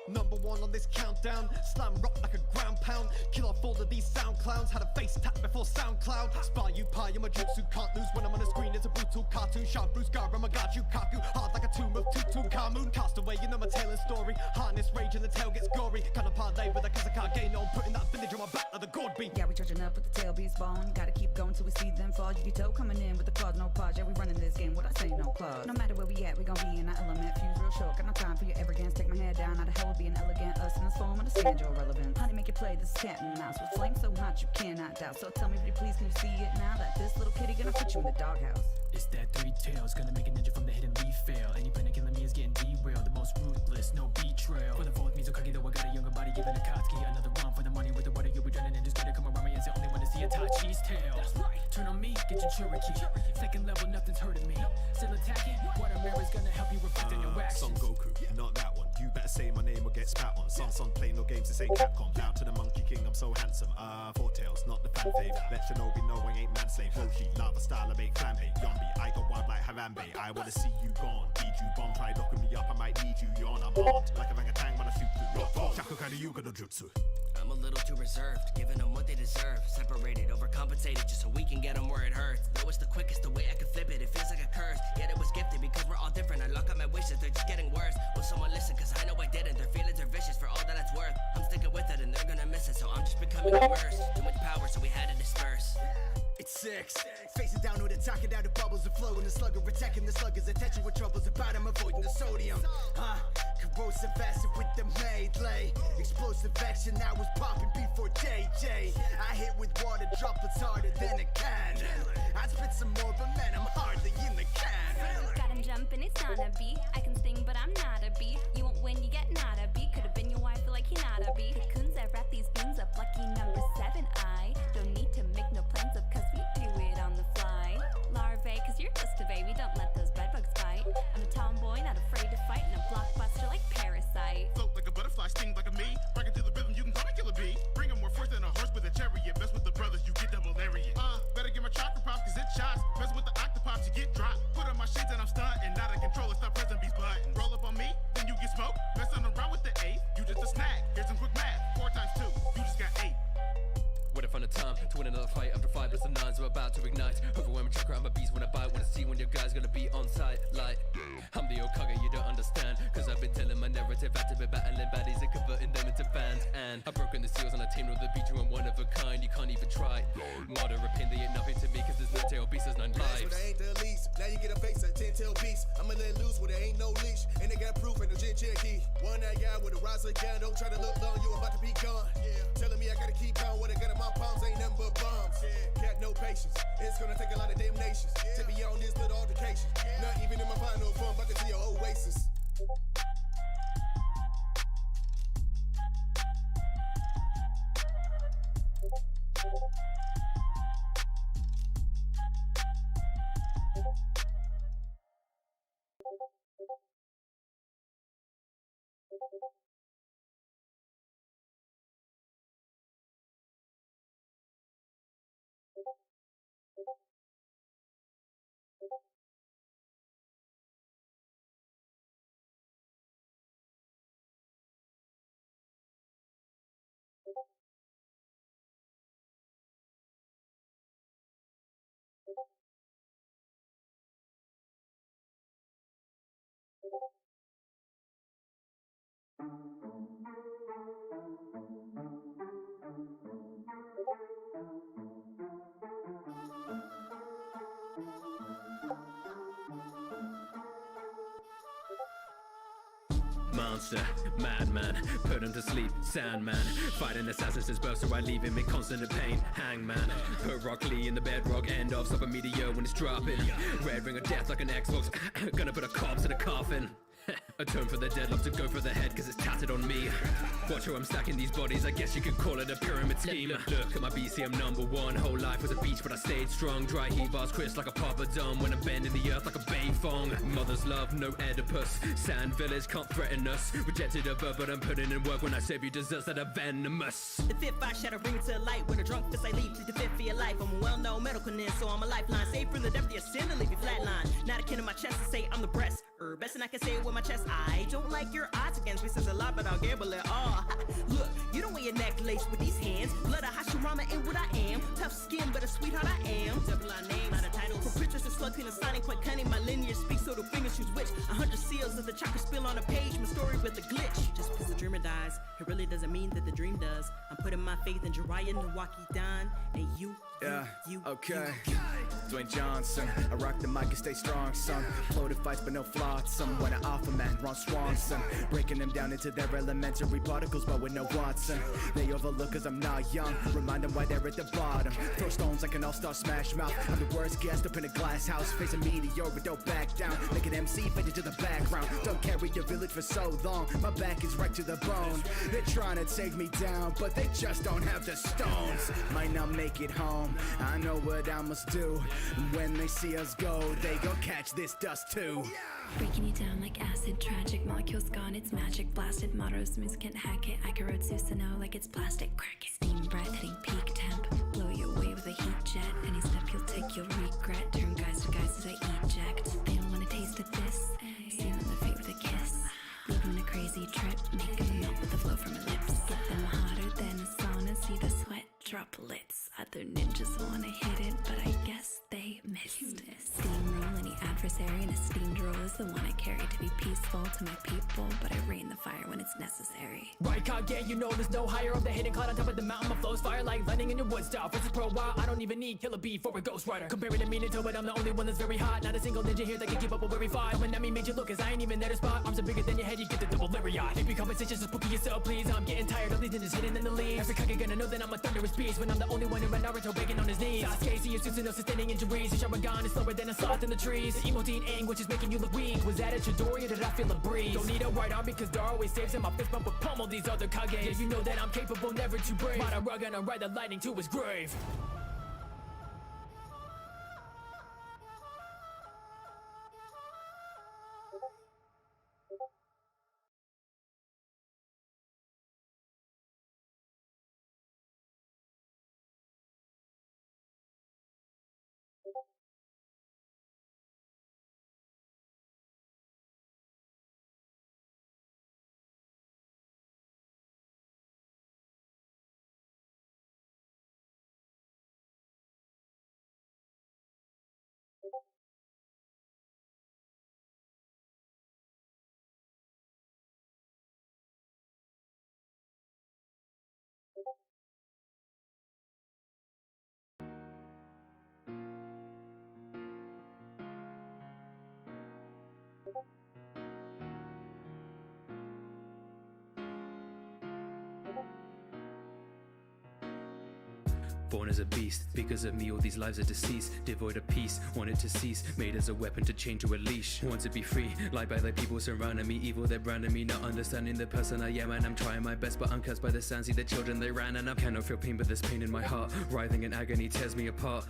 Number one on this countdown, slam rock like a ground pound. Kill off all of these sound clowns, had a face tap before SoundCloud. Spy you pie, I'm a jutsu, can't lose when I'm on the screen. It's a brutal cartoon, sharp Bruce Gar, I'm a god, you kaku. Hard like a tomb of Tutankhamun. Cast away, you know my tale and story. Harness rage and the tail gets gory. Kinda parlay with a cause I can't gain on. Putting that village on my back like the god beat. Yeah, we charging up with the tail beats ballin'. Gotta keep going till we see them fall. You toe coming in with the claws, no pause. Yeah, we running this game, what I say, no clause. No matter where we at, we gon' be in our element. Fuse real short, got no time for your arrogance. Take my head down, how the hell will be an elegant us in this form, understand your relevance. Honey, make it play this cat and mouse with flame so hot you cannot doubt. So tell me, pretty please, can you see it now that this little kitty gonna put you in the doghouse? It's that three tails, gonna make a ninja from the hidden leaf fail. Any plan of killing me is getting derailed. The most ruthless, no betrayal. For the fourth Mizukage, though I got a younger body, giving a Katsuki another run for the money with the water. You'll be drowning in this good to come around me and say only want to see Itachi's tail. That's right. Turn on me, get your Cherokee. Second level, nothing's hurting me. Still attacking, water mirror's gonna help you reflect on your actions. Son Goku, not that one. You better say my name or get spat on. Son playing no games, this ain't Capcom. Down to the Monkey King, I'm so handsome. Four tails, not the fan fave. Let Shinobi know I ain't man slave. Roshi, lava style, I make flambe. Yombi, I go wild like Harambe. I wanna see you gone. Need you bomb, try locking me up, I might need you. Yawn, I'm armed like a orangutan when I shoot through. I'm a little too reserved, giving them what they deserve. Separated, overcompensated, just so we can get them where it hurts. Though it's the quickest, the way I can flip it, it feels like a curse. Yet it was gifted because we're all different. I lock up my wishes, they're just getting worse. Will someone listen? Cause I know I didn't. Their feelings are vicious for all that it's worth. I'm sticking with it and they're gonna miss it, so I'm just becoming immersed. Too much power, so we had to disperse. It's six. Facing down with attacking out the bubbles and flowing the slugger, attacking the sluggers, attention with troubles about I'm avoiding the sodium. Corrosive acid with the melee. Explosive action, I was popping before JJ. I hit with water droplets harder than a can. I spit some more, but man, I'm hardly in the can. Got him jumping, it's not a bee. I can sting, but I'm not a bee. You won't win, you get not a bee. Could've been your wife, feel like he not a bee. Cocoons, I wrap these beans up, lucky number 7. I don't need to make no plans up, cause we do it on the fly. Larvae, cause you're just a baby, don't let those bedbugs bite. I'm a tomboy, not afraid to fight, and a blockbuster like Parasite. Float like a butterfly, sting like a bee. Rock it to the rhythm, you can call me Killer Bee. Bring 'em more force than a horse with a chariot. Mess with the brothers, you get double lariat. Better get my chakra props, cause it shots. Mess with the octopops, you get dropped. Put on my shades and I'm stunting. Not a controller, stop pressing these buttons. Roll up on me, then you get smoked. Messing around with the 8, you just a snack. Here's some quick math, 4 times 2, you just got 8. Waiting for the time to win another fight after 5 plus the 9s are about to ignite. Overwhelming chakra, I'm a beast when I bite. Wanna see when your guy's gonna be on site. Like, I'm the Okage, you don't understand. Cause I've been telling my narrative after been battling baddies and converting them into fans. And I've broken the seals on a team of the beat, you and one of a kind. You can't even try. Murder a pin, they ain't nothing to me. Cause there's no tail beast, there's 9 lives. But I ain't the least. Now you get a face, a 10-tail beast. I'ma let loose where there ain't no leash. And they got proof, ain't no gin Cherokee. One that guy with a riser gun. Don't try to look long, you about to be gone. Telling me I gotta keep on. What I got in my palms ain't nothing but bombs. Got no patience. It's gonna take a lot of damnations to be on this little altercation. Not even in my final form, but to see your oasis. Monster, madman, put him to sleep, Sandman. Fighting assassins since birth, so I leave him in constant pain. Hangman, put Rock Lee in the bedrock, end off, stop a meteor when it's dropping. Red ring of death like an Xbox, gonna put a corpse in a coffin. Atone for the dead, love to go for the head cause it's tatted on me. Watch how I'm stacking these bodies, I guess you could call it a pyramid scheme. Look at my BC, I'm #1. Whole life was a beach but I stayed strong. Dry heat bars crisp like a papadum. When I'm bending the earth like a bayfong. Mother's love, no Oedipus. Sand village can't threaten us. Rejected a verb but I'm putting in work. When I save you desserts that are venomous. The fifth eye shadow bring to light. When a drunk fist I leap to the fifth for your life. I'm a well-known medical nin, so I'm a lifeline. Save from the depth of your sin and leave you flatline. Not a kin in my chest to say I'm the breast. Best and I can say it with my chest. I don't like your odds against me, says a lot, but I'll gamble it all. Look, you don't wear your neck laced with these hands. Blood of Hashirama ain't what I am. Tough skin, but a sweetheart I am. Double our names, not a title. For pictures to slug clean and signing quite cunning. My lineage speaks so the fingers choose which. 100 seals of the chakra spill on a page. My story with a glitch. Just because the dreamer dies, it really doesn't mean that the dream does. I'm putting my faith in Jiraiya, Milwaukee, Don, and you. Okay. Dwayne Johnson, I rock the mic and stay strong, son. Floated fights but no flotsam. When I offer man, Ron Swanson, breaking them down into their elementary particles, but with no Watson. They overlook cause I'm not young. Remind them why they're at the bottom. Throw stones like an all-star smash mouth. I'm the worst guest up in a glass house. Face a meteor but don't back down. Make an MC fade into the background. Don't carry your village for so long. My back is right to the bone. They're trying to take me down, but they just don't have the stones. Might not make it home. I know what I must do. When they see us go, they gon' catch this dust too. Breaking you down like acid, tragic. Molecules gone, it's magic. Blasted, mottos, moose can't hack it. I can road Susanoo like it's plastic. Crack it. Steam breath hitting peak temp. Blow you away with a heat jet. Any step you'll take, you'll regret. Turn guys to guys as I eject. They don't wanna taste of this. Seal in the fate with a kiss. Leave them in a crazy trip. Make them melt with the flow the one I carry to be peaceful to my people, but I rain the fire when it's necessary. Right, Kage, you know there's no higher of the hidden cloud on top of the mountain. My flow's fire like lightning in your wood style. Versus pro wild, I don't even need killer beef for a ghost rider. Comparing to me to but I'm the only one that's very hot. Not a single ninja here that can keep up with where we fight. When I mean made you look, cause I ain't even there to spot. Arms are bigger than your head, you get the double lariat. Maybe conversations just spooky yourself, please. I'm getting tired of these ninjas hidden in the leaves. Every Kage gonna know that I'm a thunderous beast when I'm the only one in Naruto begging on his knees. Sasuke, see you soon, no sustaining injuries. Your Sharingan is slower than a sloth in the trees. The emoting anguish is making you look weak. Was that a Chidori or did I feel a breeze? Don't need a right arm because Dar always saves him. My fist bump will pummel these other Kages. Yeah, you know that I'm capable, never too brave. Madara gonna ride the lightning to his grave. Born as a beast, because of me all these lives are deceased. Devoid of peace, wanted to cease. Made as a weapon to chain to a leash. Want to be free, lied by the people surrounding me. Evil, they're branding me, not understanding the person I am. And I'm trying my best, but I'm cursed by the sand. See the children they ran, and I cannot feel pain, but there's pain in my heart. Writhing in agony tears me apart.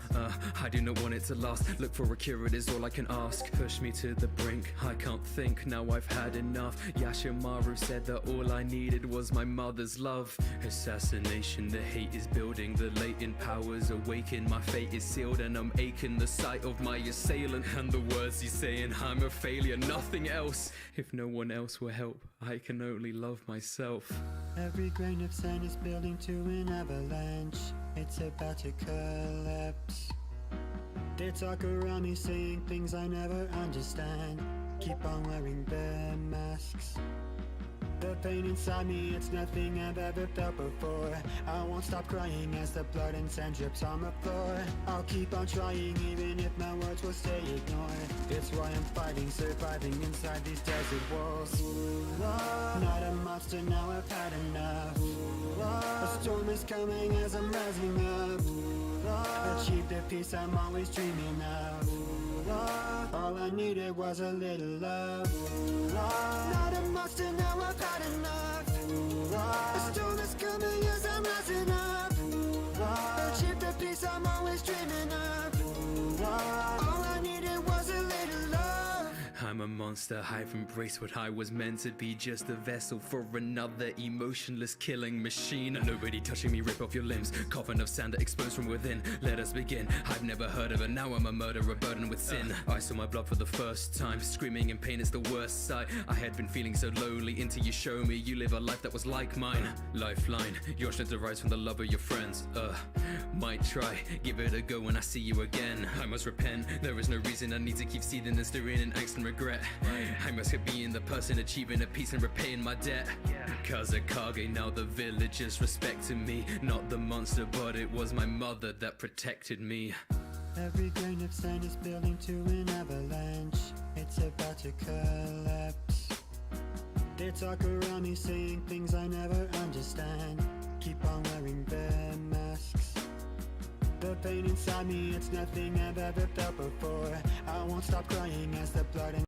I do not want it to last. Look for a cure, it is all I can ask. Push me to the brink, I can't think, now I've had enough. Yashimaru said that all I needed was my mother's love. Assassination, the hate is building, the latent powers awaken. My fate is sealed and I'm aching. The sight of my assailant and the words he's saying. I'm a failure, nothing else. If no one else will help, I can only love myself. Every grain of sand is building to an avalanche. It's about to collapse. They talk around me saying things I never understand. Keep on wearing their masks. The pain inside me, it's nothing I've ever felt before. I won't stop crying as the blood and sand drips on the floor. I'll keep on trying even if my words will stay ignored. It's why I'm fighting, surviving inside these desert walls. Not a monster, now I've had enough. A storm is coming as I'm rising up. Achieve the peace I'm always dreaming of. All I needed was a little love. Not a monster, now I've had enough. A storm is coming as I'm rising up. Achieve the peace I'm always dreaming of. All I needed was a little love. I'm a monster, I've embraced what I was meant to be. Just a vessel for another emotionless killing machine. Nobody touching me, rip off your limbs. Coffin of sand that exposed from within. Let us begin. I've never heard of it, now I'm a murderer burdened with sin. I saw my blood for the first time. Screaming in pain is the worst sight. I had been feeling so lonely until you show me you live a life that was like mine. Lifeline, your strength derives from the love of your friends. Might try, give it a go when I see you again. I must repent, there is no reason I need to keep seething and stirring in angst and regret. I must keep being the person achieving a peace and repaying my debt. Cause a Kage, now the villagers respecting me. Not the monster, but it was my mother that protected me. Every grain of sand is building to an avalanche. It's about to collapse. They talk around me saying things I never understand. Keep on wearing their masks. The pain inside me, it's nothing I've ever felt before. I won't stop crying as the blood and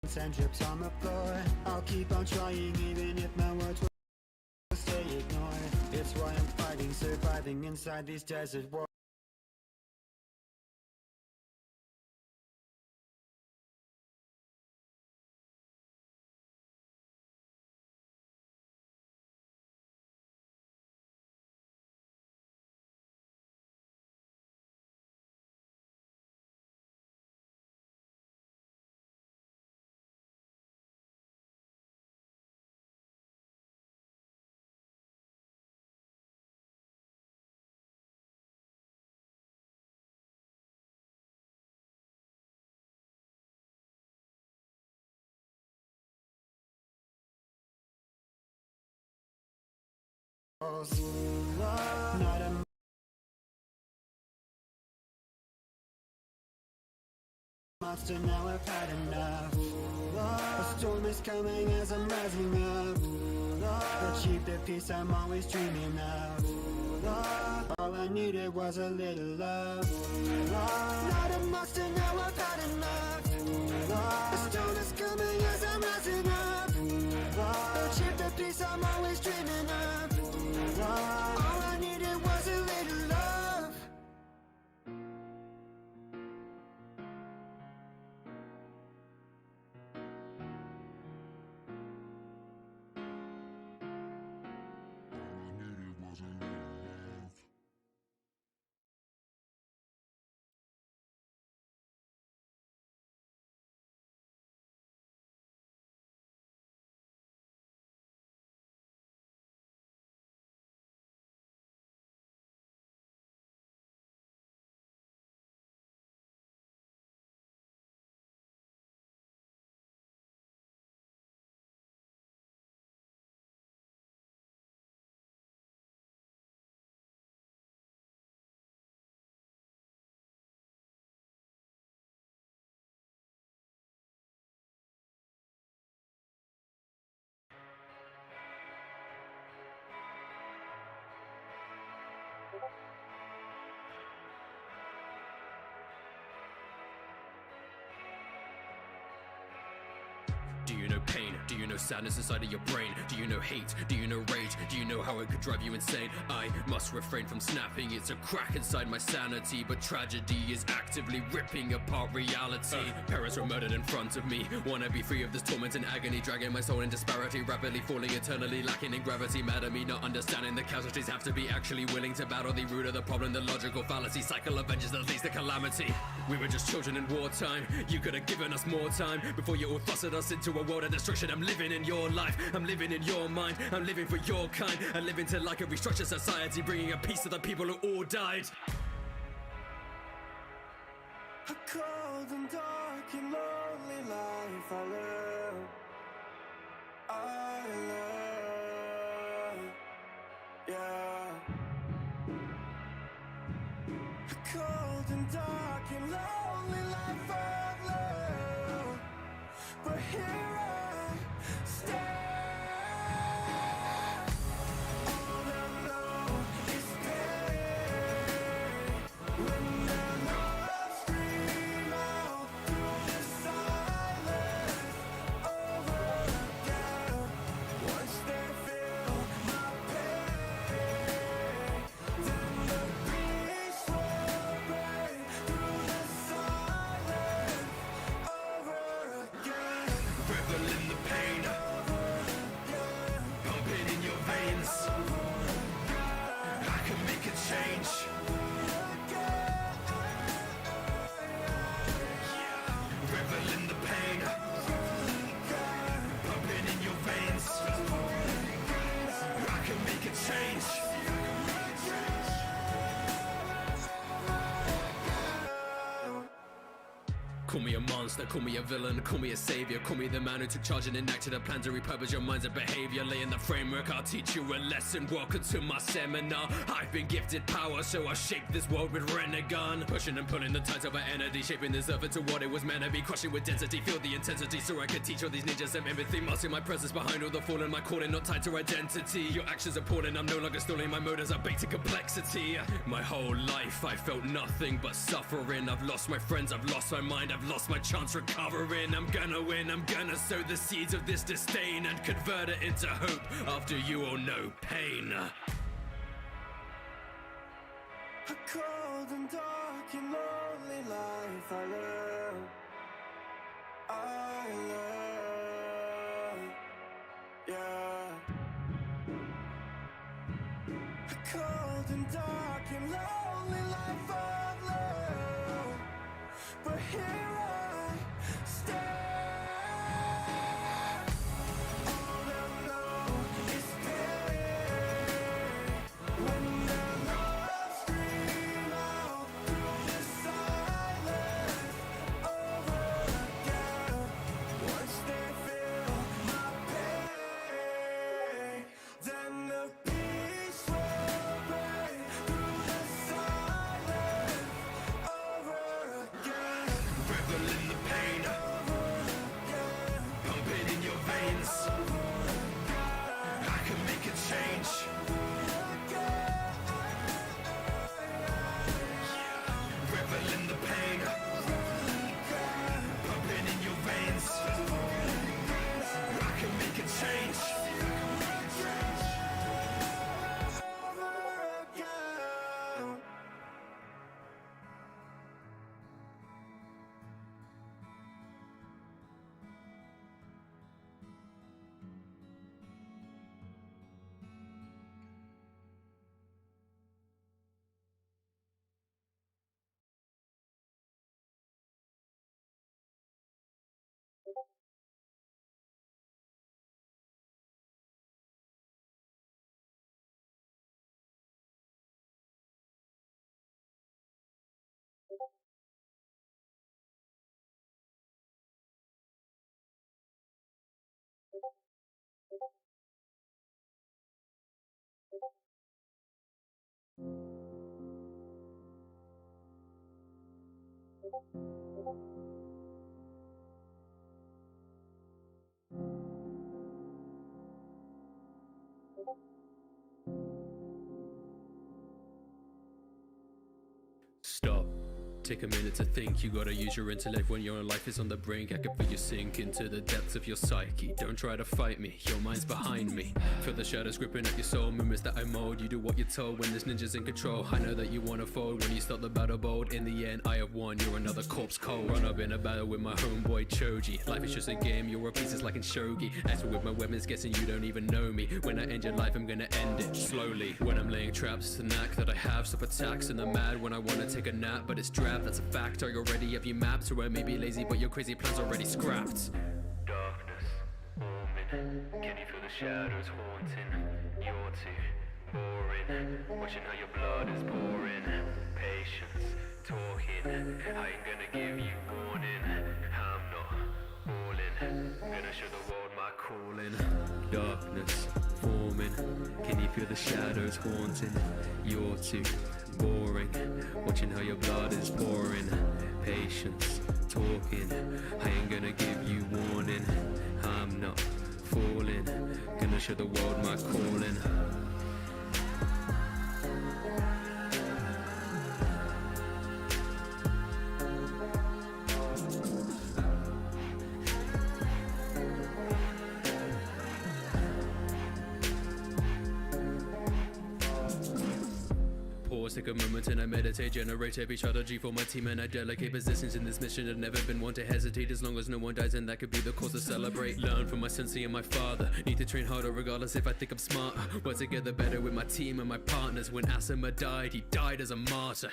sand drips on the floor. I'll keep on trying even if my words will stay ignored. It's why I'm fighting, surviving inside these desert walls. Not a monster, now I've had enough. A storm is coming as I'm rising up. Achieve the peace I'm always dreaming of. All I needed was a little love. Not a monster, now I've had enough. A storm is coming as I'm rising up. Achieve the peace I'm always dreaming of. All I needed was a little love. Do you know pain? Do you know sadness inside of your brain? Do you know hate? Do you know rage? Do you know how it could drive you insane? I must refrain from snapping, it's a crack inside my sanity. But tragedy is actively ripping apart reality. Parents were murdered in front of me. Wanna be free of this torment and agony, dragging my soul in disparity, rapidly falling eternally, lacking in gravity. Mad at me not understanding the casualties have to be actually willing to battle the root of the problem, the logical fallacy. Cycle of vengeance that leads to calamity. We were just children in wartime. You could have given us more time before you all thrusted us into a world of destruction. I'm living in your life, I'm living in your mind, I'm living for your kind. I'm living to like a restructured society, bringing a peace to the people who all died. A cold and dark and lonely life I live. Yeah. A cold and dark and lonely life I've lived. But here I stand. All I know is pain. When the love scream out through the silence over again. Once they feel my pain, then the beast will break through the silence over again. Revel in the pain, pumping in your veins. I can make a change. Revel in the pain, pumping in your veins. I can make a change. Call me a monster, call me a villain, call me a savior. Call me the man who took charge and enacted a plan to repurpose your minds and behavior. Laying the framework, I'll teach you a lesson. Welcome to my seminar. I've been gifted power, so I'll shape this world with Renegon. Pushing and pulling the tides of our energy, shaping this earth into what it was meant to be. Crushing with density, feel the intensity, so I can teach all these ninjas some empathy. Mastering my presence behind all the fallen, my calling not tied to identity. Your actions appalling, I'm no longer stalling, my motives are baked to complexity. My whole life I felt nothing but suffering. I've lost my friends, I've lost my mind, I've lost my chance recovering. I'm gonna win, I'm gonna sow the seeds of this disdain and convert it into hope after you all know pain. A cold and dark and lonely life I live. Yeah. A cold and dark and lonely life I've lived. But here I stand. All I know is pain. When the love scream out through the silence over again. Once they feel my pain, then the peace Stop. Take a minute to think, you gotta use your intellect when your life is on the brink. I can feel you sink into the depths of your psyche. Don't try to fight me, your mind's behind me. Feel the shadows gripping at your soul, movements that I mold. You do what you're told when this ninja's in control. I know that you wanna fold when you start the battle bold. In the end, I have won, you're another corpse cold. Run up in a battle with my homeboy Choji. Life is just a game, your piece is like in shogi. Acting with my weapons, guessing you don't even know me. When I end your life, I'm gonna end it slowly. When I'm laying traps, it's the knack that I have. Stop attacks and I'm mad when I wanna take a nap, but it's drab, that's a fact. I already have you mapped, or I may be lazy, but your crazy plans already scrapped. Darkness, forming. Can you feel the shadows haunting? You're too boring. Watching how your blood is pouring. Patience, talking. I ain't gonna give you warning. I'm not falling. Gonna show the world my calling. Darkness, forming. Can you feel the shadows haunting? You're too boring. Watching how your blood is pouring. Patience, talking. I ain't gonna give you warning. I'm not falling. Gonna show the world my calling. Take a moment and I meditate, generate every strategy for my team, and I delegate positions in this mission. I've never been one to hesitate, as long as no one dies, and that could be the cause to celebrate. Learn from my sensei and my father, need to train harder regardless if I think I'm smarter. Work together better with my team and my partners. When Asuma died, he died as a martyr.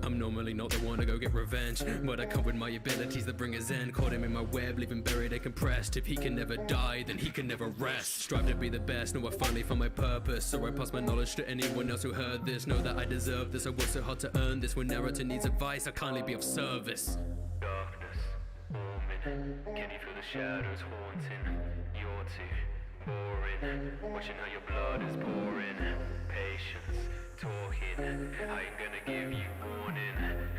I'm normally not the one to go get revenge, but I come with my abilities that bring his end. Caught him in my web, leave him buried and compressed. If he can never die, then he can never rest. Strive to be the best, know I finally found my purpose, so I pass my knowledge to anyone else who heard this. Know that I deserve this, I work so hard to earn this. When narrator needs advice, I kindly be of service. Darkness, forming. Can you feel the shadows haunting? You're too boring. Watching how your blood is pouring. Patience, talking. I ain't gonna give you warning.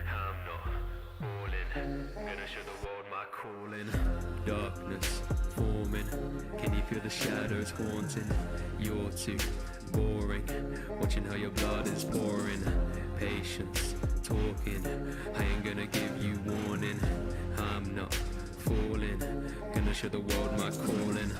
I'm not falling. Gonna show the world my calling. Darkness, forming. Can you feel the shadows haunting? You're too boring. Watching how your blood is pouring. Patience, talking. I ain't gonna give you warning. I'm not falling. Gonna show the world my calling.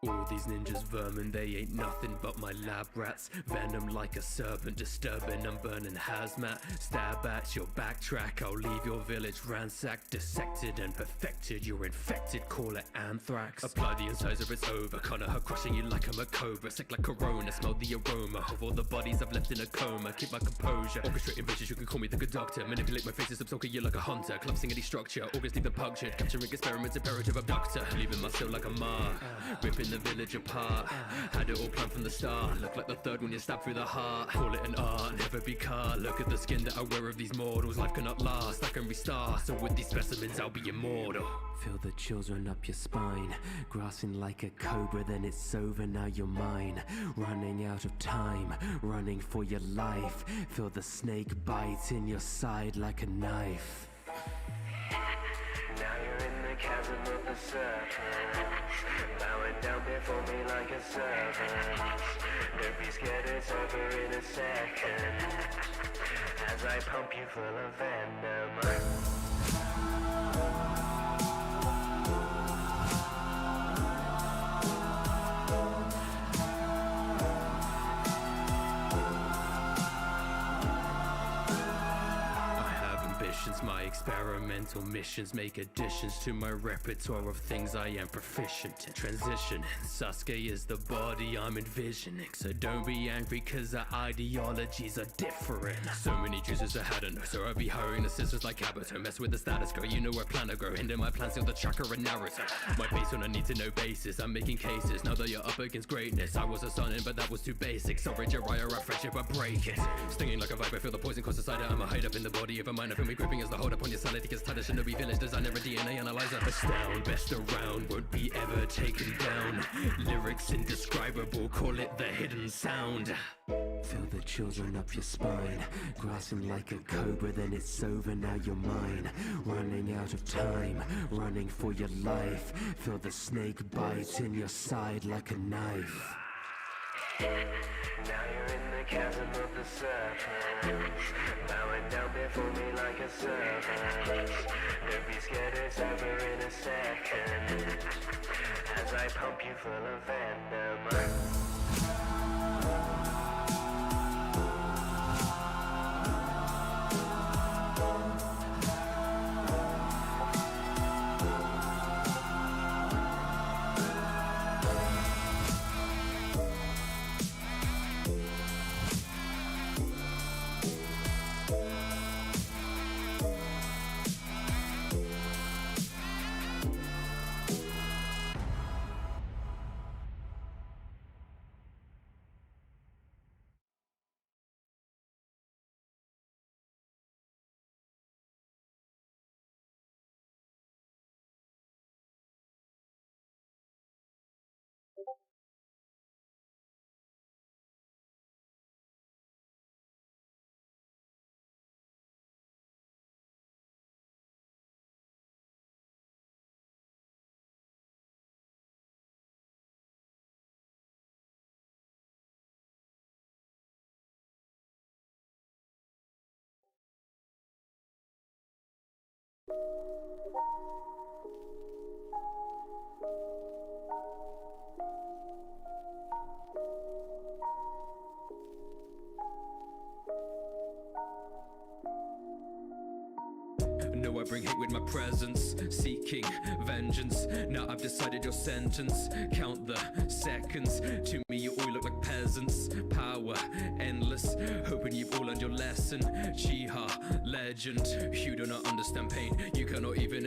All these ninjas vermin, they ain't nothing but my lab rats. Venom like a serpent, disturbing and burning hazmat. Stab at your backtrack, I'll leave your village ransacked. Dissected and perfected, you're infected, call it anthrax. Apply the incisor, it's over, Konoha crushing you like I'm a cobra. Sick like corona, smell the aroma of all the bodies I've left in a coma. Keep my composure, orchestrating visions, you can call me the good doctor. Manipulate my faces, stalking you like a hunter. Collapsing any structure, organs leave them punctured. Capturing experiments, imperative abductor. Leaving my soul like a mark, ripping the village apart. Had it all planned from the start. Look like the third when you stab through the heart. Call it an art, never be caught. Look at the skin that I wear of these mortals. Life cannot last, I can restart. So with these specimens I'll be immortal. Feel the chills run up your spine. Grasping like a cobra, then it's over, now you're mine. Running out of time, running for your life. Feel the snake bite in your side like a knife. Now you're in the chasm of the serpent, bowing down before me like a servant. Don't be scared, it's over in a second, as I pump you full of venom. My experimental missions make additions to my repertoire of things I am proficient in. Transition, Sasuke is the body I'm envisioning. So don't be angry cause our ideologies are different. So many juices I hadn't know, so I'll be hiring assistants like Kabuto. Mess with the status quo, you know where plan to grow. Hinder my plans till the chakra and Naruto. My base on a need to know basis, I'm making cases. Now that you're up against greatness, I was a son but that was too basic. Sorry Jiraiya, our friendship, I break it. Stinging like a viper, feel the poison cause society. I'm a hide up in the body of a mind. I feel me gripping as the hold up on your sanity gets tighter. Shinobi village designer, a DNA analyzer. Astound, best around, won't be ever taken down. Lyrics indescribable, call it the hidden sound. Feel the chills run up your spine. Grasping like a cobra, then it's over, now you're mine. Running out of time, running for your life. Feel the snake bite in your side like a knife. Now you're in the chasm of the serpent, bowing down before me like a servant. Don't be scared, it's over in a second, as I pump you full of venom. No, I bring hate with my presence, seeking vengeance. Now I've decided your sentence. Count the seconds. To me, you all look like peasants. Power endless. Hoping you've all learned your lesson. Chiha legend. You do not understand pain. You cannot even